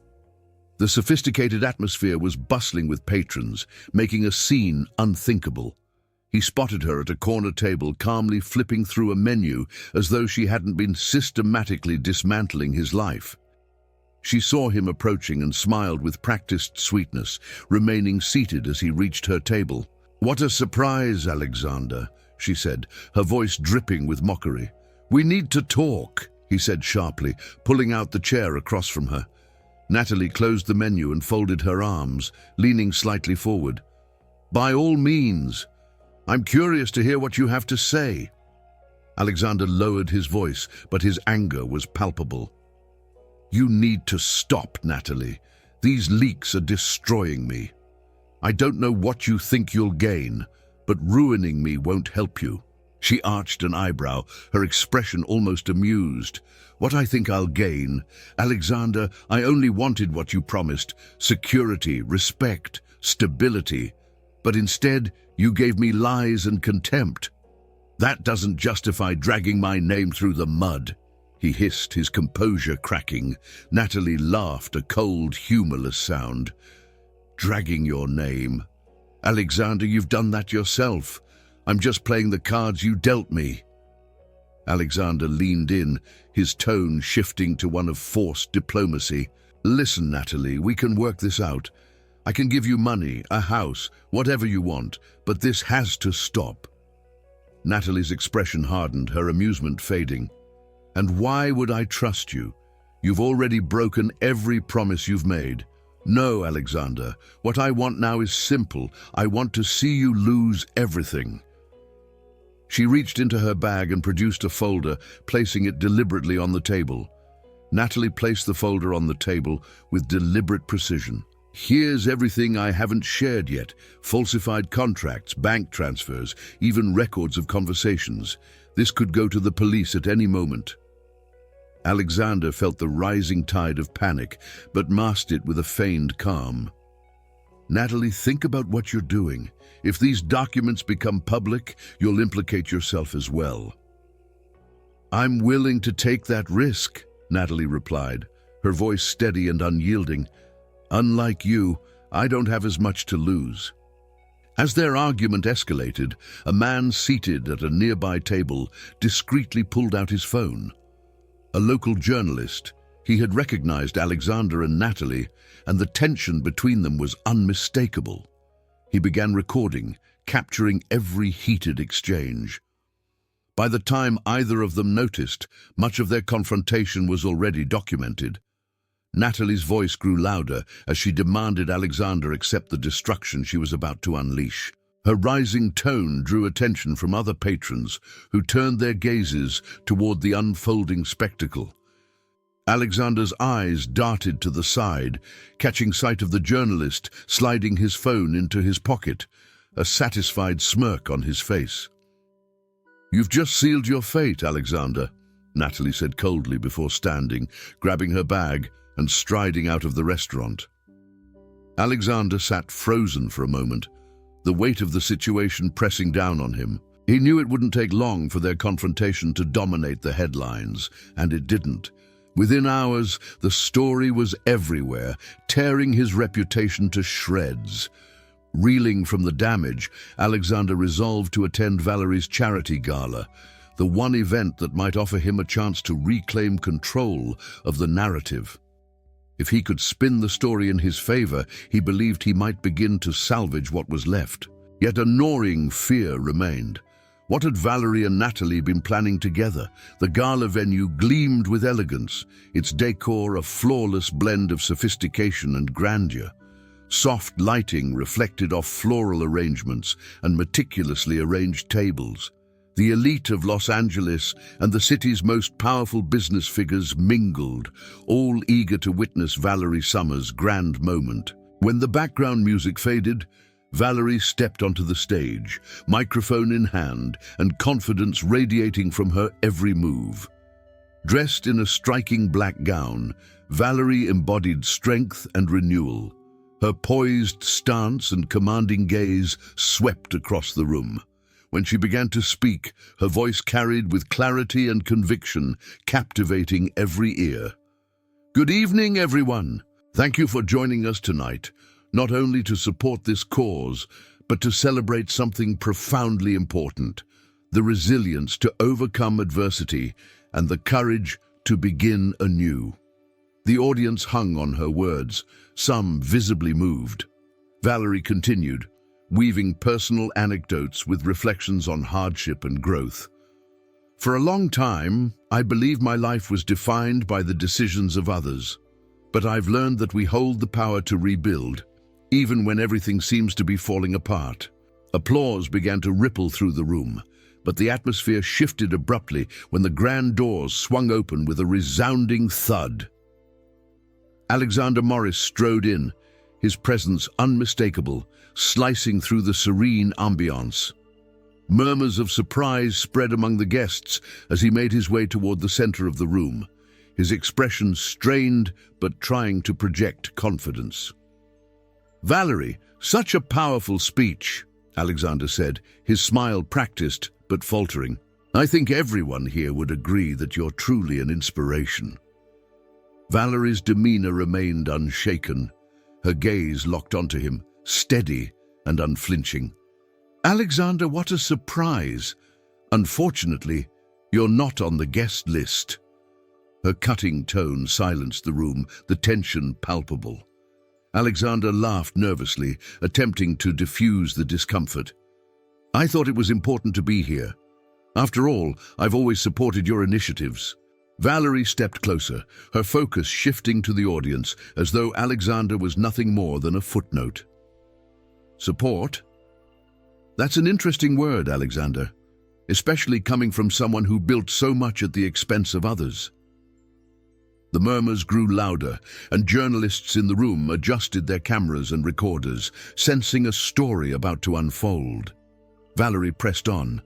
The sophisticated atmosphere was bustling with patrons, making a scene unthinkable. He spotted her at a corner table, calmly flipping through a menu as though she hadn't been systematically dismantling his life. She saw him approaching and smiled with practiced sweetness, remaining seated as he reached her table. "What a surprise, Alexander," she said, her voice dripping with mockery. "We need to talk," he said sharply, pulling out the chair across from her. Natalie closed the menu and folded her arms, leaning slightly forward. "By all means. I'm curious to hear what you have to say." Alexander lowered his voice, but his anger was palpable. "You need to stop, Natalie. These leaks are destroying me. I don't know what you think you'll gain, but ruining me won't help you." She arched an eyebrow, her expression almost amused. "What I think I'll gain? Alexander, I only wanted what you promised: security, respect, stability. But instead, you gave me lies and contempt. That doesn't justify dragging my name through the mud," he hissed, his composure cracking. Natalie laughed, a cold, humorless sound. "Dragging your name? Alexander, you've done that yourself. I'm just playing the cards you dealt me." Alexander leaned in, his tone shifting to one of forced diplomacy. "Listen, Natalie, we can work this out. I can give you money, a house, whatever you want, but this has to stop." Natalie's expression hardened, her amusement fading. "And why would I trust you? You've already broken every promise you've made. No, Alexander, what I want now is simple. I want to see you lose everything." She reached into her bag and produced a folder, placing it deliberately on the table. Natalie placed the folder on the table with deliberate precision. "Here's everything I haven't shared yet: falsified contracts, bank transfers, even records of conversations. This could go to the police at any moment." Alexander felt the rising tide of panic, but masked it with a feigned calm. "Natalie, think about what you're doing. If these documents become public, you'll implicate yourself as well." "I'm willing to take that risk," Natalie replied, her voice steady and unyielding. "Unlike you, I don't have as much to lose." As their argument escalated, a man seated at a nearby table discreetly pulled out his phone. A local journalist, he had recognized Alexander and Natalie, and the tension between them was unmistakable. He began recording, capturing every heated exchange. By the time either of them noticed, much of their confrontation was already documented. Natalie's voice grew louder as she demanded Alexander accept the destruction she was about to unleash. Her rising tone drew attention from other patrons who turned their gazes toward the unfolding spectacle. Alexander's eyes darted to the side, catching sight of the journalist sliding his phone into his pocket, a satisfied smirk on his face. "You've just sealed your fate, Alexander," Natalie said coldly before standing, grabbing her bag and striding out of the restaurant. Alexander sat frozen for a moment, the weight of the situation pressing down on him. He knew it wouldn't take long for their confrontation to dominate the headlines, and it didn't. Within hours, the story was everywhere, tearing his reputation to shreds. Reeling from the damage, Alexander resolved to attend Valerie's charity gala, the one event that might offer him a chance to reclaim control of the narrative. If he could spin the story in his favor, he believed he might begin to salvage what was left. Yet a gnawing fear remained. What had Valerie and Natalie been planning together? The gala venue gleamed with elegance, its decor a flawless blend of sophistication and grandeur. Soft lighting reflected off floral arrangements and meticulously arranged tables. The elite of Los Angeles and the city's most powerful business figures mingled, all eager to witness Valerie Summers' grand moment. When the background music faded, Valerie stepped onto the stage, microphone in hand and confidence radiating from her every move. Dressed in a striking black gown, Valerie embodied strength and renewal. Her poised stance and commanding gaze swept across the room. When she began to speak, her voice carried with clarity and conviction, captivating every ear. "Good evening, everyone. Thank you for joining us tonight, not only to support this cause, but to celebrate something profoundly important: the resilience to overcome adversity and the courage to begin anew." The audience hung on her words, some visibly moved. Valerie continued, weaving personal anecdotes with reflections on hardship and growth. "For a long time, I believed my life was defined by the decisions of others. But I've learned that we hold the power to rebuild, even when everything seems to be falling apart." Applause began to ripple through the room, but the atmosphere shifted abruptly when the grand doors swung open with a resounding thud. Alexander Morris strode in, his presence unmistakable, slicing through the serene ambiance. Murmurs of surprise spread among the guests as he made his way toward the center of the room, his expression strained but trying to project confidence. "Valerie, such a powerful speech," Alexander said, his smile practiced but faltering. "I think everyone here would agree that you're truly an inspiration." Valerie's demeanor remained unshaken, her gaze locked onto him, steady and unflinching. "Alexander, what a surprise! Unfortunately, you're not on the guest list." Her cutting tone silenced the room, the tension palpable. Alexander laughed nervously, attempting to diffuse the discomfort. "I thought it was important to be here. After all, I've always supported your initiatives." Valerie stepped closer, her focus shifting to the audience, as though Alexander was nothing more than a footnote. "Support? That's an interesting word, Alexander, especially coming from someone who built so much at the expense of others." The murmurs grew louder, and journalists in the room adjusted their cameras and recorders, sensing a story about to unfold. Valerie pressed on.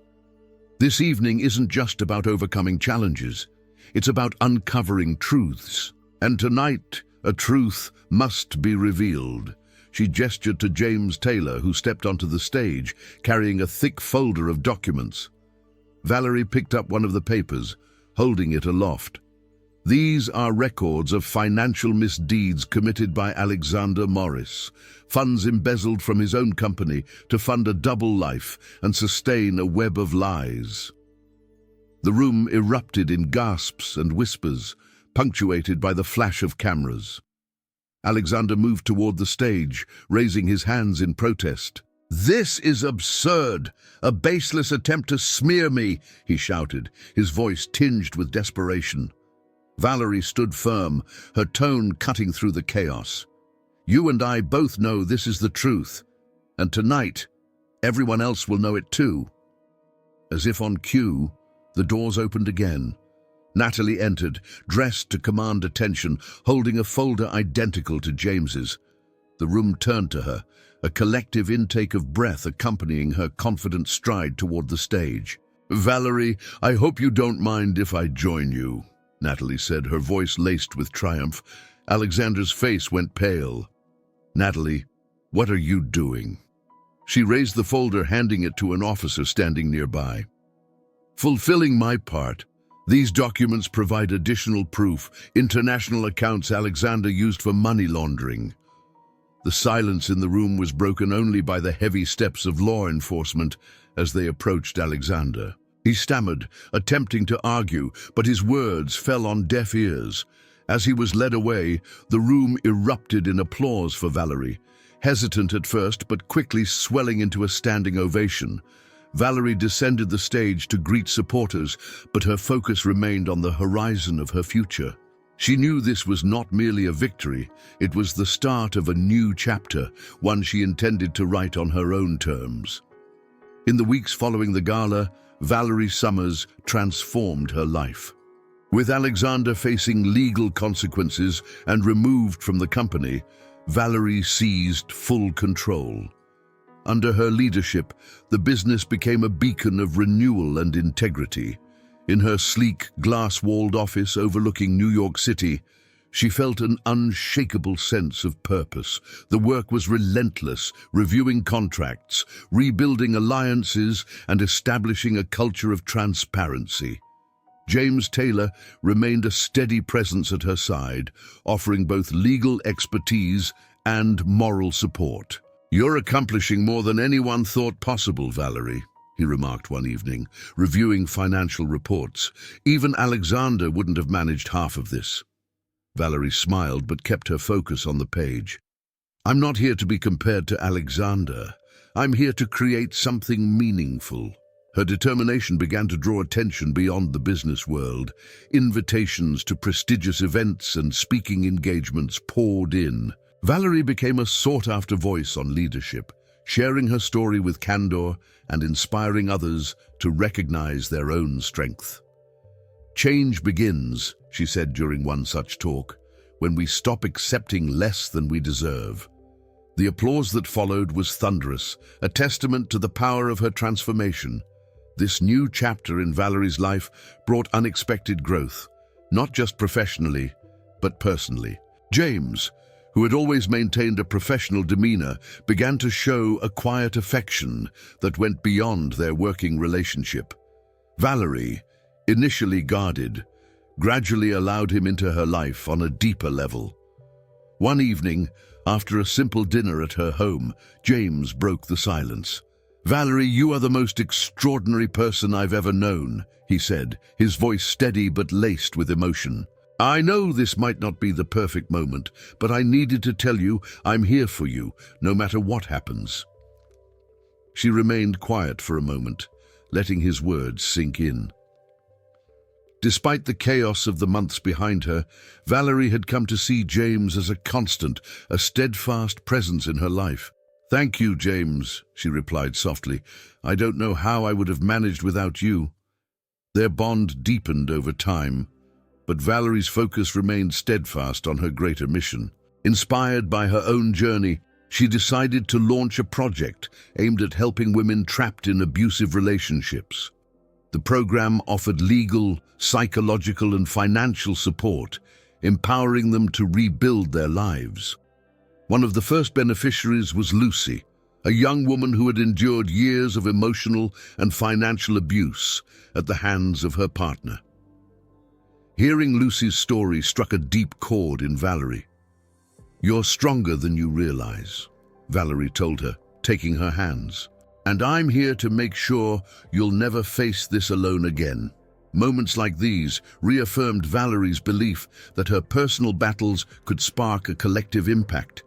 "This evening isn't just about overcoming challenges. It's about uncovering truths. And tonight, a truth must be revealed." She gestured to James Taylor, who stepped onto the stage, carrying a thick folder of documents. Valerie picked up one of the papers, holding it aloft. "These are records of financial misdeeds committed by Alexander Morris, funds embezzled from his own company to fund a double life and sustain a web of lies." The room erupted in gasps and whispers, punctuated by the flash of cameras. Alexander moved toward the stage, raising his hands in protest. "This is absurd! A baseless attempt to smear me!" he shouted, his voice tinged with desperation. Valerie stood firm, her tone cutting through the chaos. "You and I both know this is the truth, and tonight, everyone else will know it too." As if on cue, the doors opened again. Natalie entered, dressed to command attention, holding a folder identical to James's. The room turned to her, a collective intake of breath accompanying her confident stride toward the stage. "Valerie, I hope you don't mind if I join you," Natalie said, her voice laced with triumph. Alexander's face went pale. "Natalie, what are you doing?" She raised the folder, handing it to an officer standing nearby. "Fulfilling my part. These documents provide additional proof, international accounts Alexander used for money laundering." The silence in the room was broken only by the heavy steps of law enforcement as they approached Alexander. He stammered, attempting to argue, but his words fell on deaf ears. As he was led away, the room erupted in applause for Valerie, hesitant at first but quickly swelling into a standing ovation. Valerie descended the stage to greet supporters, but her focus remained on the horizon of her future. She knew this was not merely a victory, it was the start of a new chapter, one she intended to write on her own terms. In the weeks following the gala, Valerie Summers transformed her life. With Alexander facing legal consequences and removed from the company, Valerie seized full control. Under her leadership, the business became a beacon of renewal and integrity. In her sleek, glass-walled office overlooking New York City, She felt an unshakable sense of purpose. The work was relentless, reviewing contracts, rebuilding alliances, and establishing a culture of transparency. James Taylor remained a steady presence at her side, offering both legal expertise and moral support. "You're accomplishing more than anyone thought possible, Valerie," he remarked one evening, reviewing financial reports. "Even Alexander wouldn't have managed half of this." Valerie smiled but kept her focus on the page. "I'm not here to be compared to Alexander. I'm here to create something meaningful." Her determination began to draw attention beyond the business world. Invitations to prestigious events and speaking engagements poured in. Valerie became a sought-after voice on leadership, sharing her story with candor and inspiring others to recognize their own strength. "Change begins," she said during one such talk, "when we stop accepting less than we deserve." The applause that followed was thunderous, a testament to the power of her transformation. This new chapter in Valerie's life brought unexpected growth, not just professionally, but personally. James, who had always maintained a professional demeanor, began to show a quiet affection that went beyond their working relationship. Valerie, initially guarded, gradually allowed him into her life on a deeper level. One evening, after a simple dinner at her home, James broke the silence. "Valerie, you are the most extraordinary person I've ever known," he said, his voice steady but laced with emotion. "I know this might not be the perfect moment, but I needed to tell you I'm here for you, no matter what happens." She remained quiet for a moment, letting his words sink in. Despite the chaos of the months behind her, Valerie had come to see James as a constant, a steadfast presence in her life. "Thank you, James," she replied softly. "I don't know how I would have managed without you." Their bond deepened over time, but Valerie's focus remained steadfast on her greater mission. Inspired by her own journey, she decided to launch a project aimed at helping women trapped in abusive relationships. The program offered legal, psychological, and financial support, empowering them to rebuild their lives. One of the first beneficiaries was Lucy, a young woman who had endured years of emotional and financial abuse at the hands of her partner. Hearing Lucy's story struck a deep chord in Valerie. "You're stronger than you realize," Valerie told her, taking her hands. "And I'm here to make sure you'll never face this alone again." Moments like these reaffirmed Valerie's belief that her personal battles could spark a collective impact.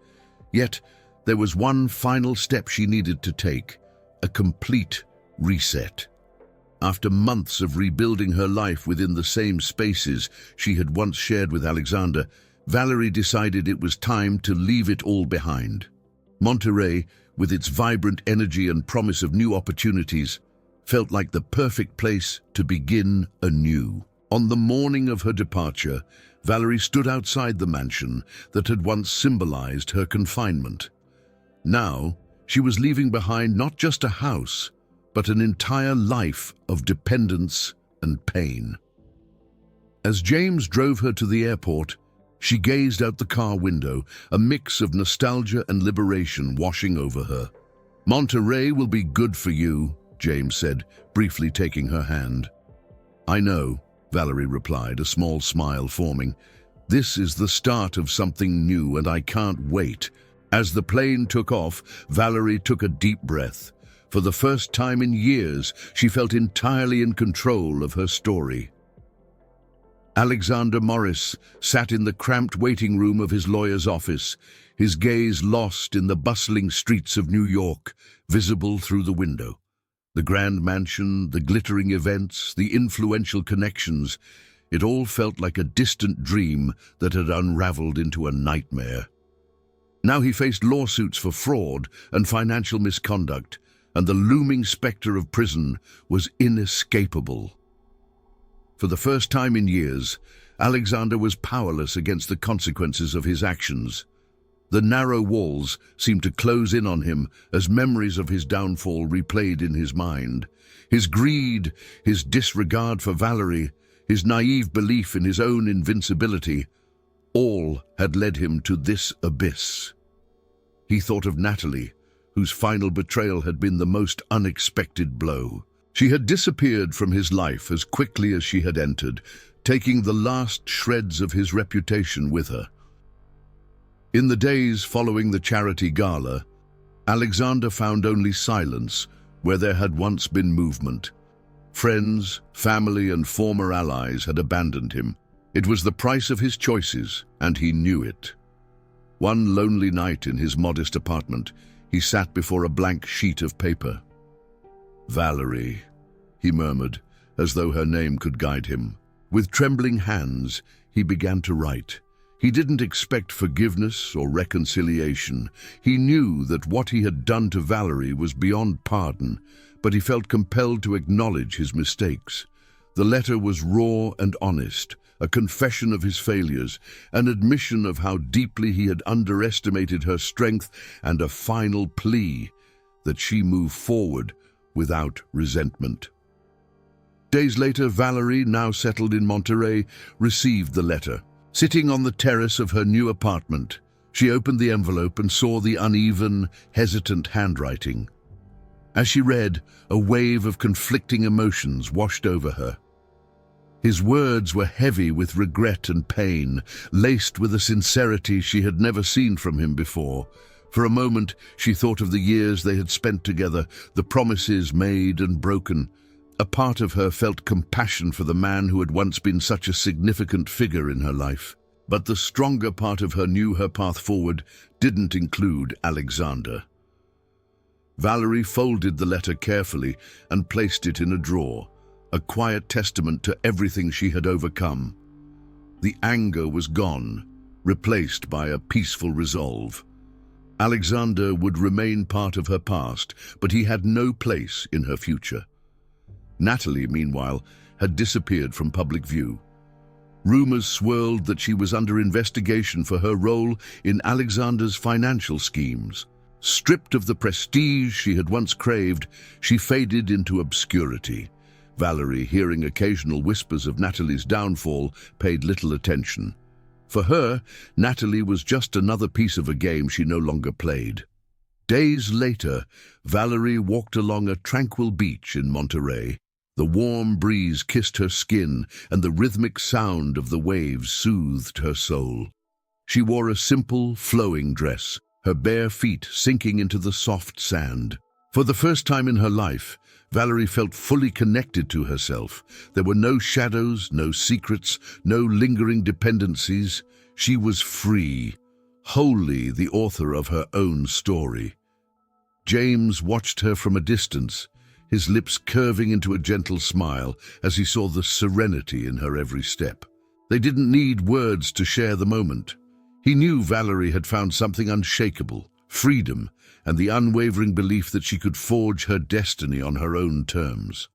Yet, there was one final step she needed to take, a complete reset. After months of rebuilding her life within the same spaces she had once shared with Alexander, Valerie decided it was time to leave it all behind. Monterey, with its vibrant energy and promise of new opportunities, felt like the perfect place to begin anew. On the morning of her departure, Valerie stood outside the mansion that had once symbolized her confinement. Now, she was leaving behind not just a house, but an entire life of dependence and pain. As James drove her to the airport, she gazed out the car window, a mix of nostalgia and liberation washing over her. "Monterey will be good for you," James said, briefly taking her hand. "I know," Valerie replied, a small smile forming. "This is the start of something new, and I can't wait." As the plane took off, Valerie took a deep breath. For the first time in years, she felt entirely in control of her story. Alexander Morris sat in the cramped waiting room of his lawyer's office, his gaze lost in the bustling streets of New York, visible through the window. The grand mansion, the glittering events, the influential connections, it all felt like a distant dream that had unraveled into a nightmare. Now he faced lawsuits for fraud and financial misconduct, and the looming specter of prison was inescapable. For the first time in years, Alexander was powerless against the consequences of his actions. The narrow walls seemed to close in on him as memories of his downfall replayed in his mind. His greed, his disregard for Valerie, his naive belief in his own invincibility, All had led him to this abyss. He thought of Natalie, whose final betrayal had been the most unexpected blow. She had disappeared from his life as quickly as she had entered, taking the last shreds of his reputation with her. In the days following the charity gala, Alexander found only silence where there had once been movement. Friends, family, and former allies had abandoned him. It was the price of his choices, and he knew it. One lonely night in his modest apartment, he sat before a blank sheet of paper. "Valerie," he murmured, as though her name could guide him. With trembling hands, he began to write. He didn't expect forgiveness or reconciliation. He knew that what he had done to Valerie was beyond pardon, but he felt compelled to acknowledge his mistakes. The letter was raw and honest, a confession of his failures, an admission of how deeply he had underestimated her strength, and a final plea that she move forward without resentment. Days later, Valerie, now settled in Monterey, received the letter. Sitting on the terrace of her new apartment, she opened the envelope and saw the uneven, hesitant handwriting. As she read, a wave of conflicting emotions washed over her. His words were heavy with regret and pain, laced with a sincerity she had never seen from him before. For a moment, she thought of the years they had spent together, the promises made and broken. A part of her felt compassion for the man who had once been such a significant figure in her life. But the stronger part of her knew her path forward didn't include Alexander. Valerie folded the letter carefully and placed it in a drawer, a quiet testament to everything she had overcome. The anger was gone, replaced by a peaceful resolve. Alexander would remain part of her past, but he had no place in her future. Natalie, meanwhile, had disappeared from public view. Rumors swirled that she was under investigation for her role in Alexander's financial schemes. Stripped of the prestige she had once craved, she faded into obscurity. Valerie, hearing occasional whispers of Natalie's downfall, paid little attention. For her, Natalie was just another piece of a game she no longer played. Days later, Valerie walked along a tranquil beach in Monterey. The warm breeze kissed her skin, and the rhythmic sound of the waves soothed her soul. She wore a simple, flowing dress, her bare feet sinking into the soft sand. For the first time in her life, Valerie felt fully connected to herself. There were no shadows, no secrets, no lingering dependencies. She was free, wholly the author of her own story. James watched her from a distance, his lips curving into a gentle smile as he saw the serenity in her every step. They didn't need words to share the moment. He knew Valerie had found something unshakable, freedom, and the unwavering belief that she could forge her destiny on her own terms.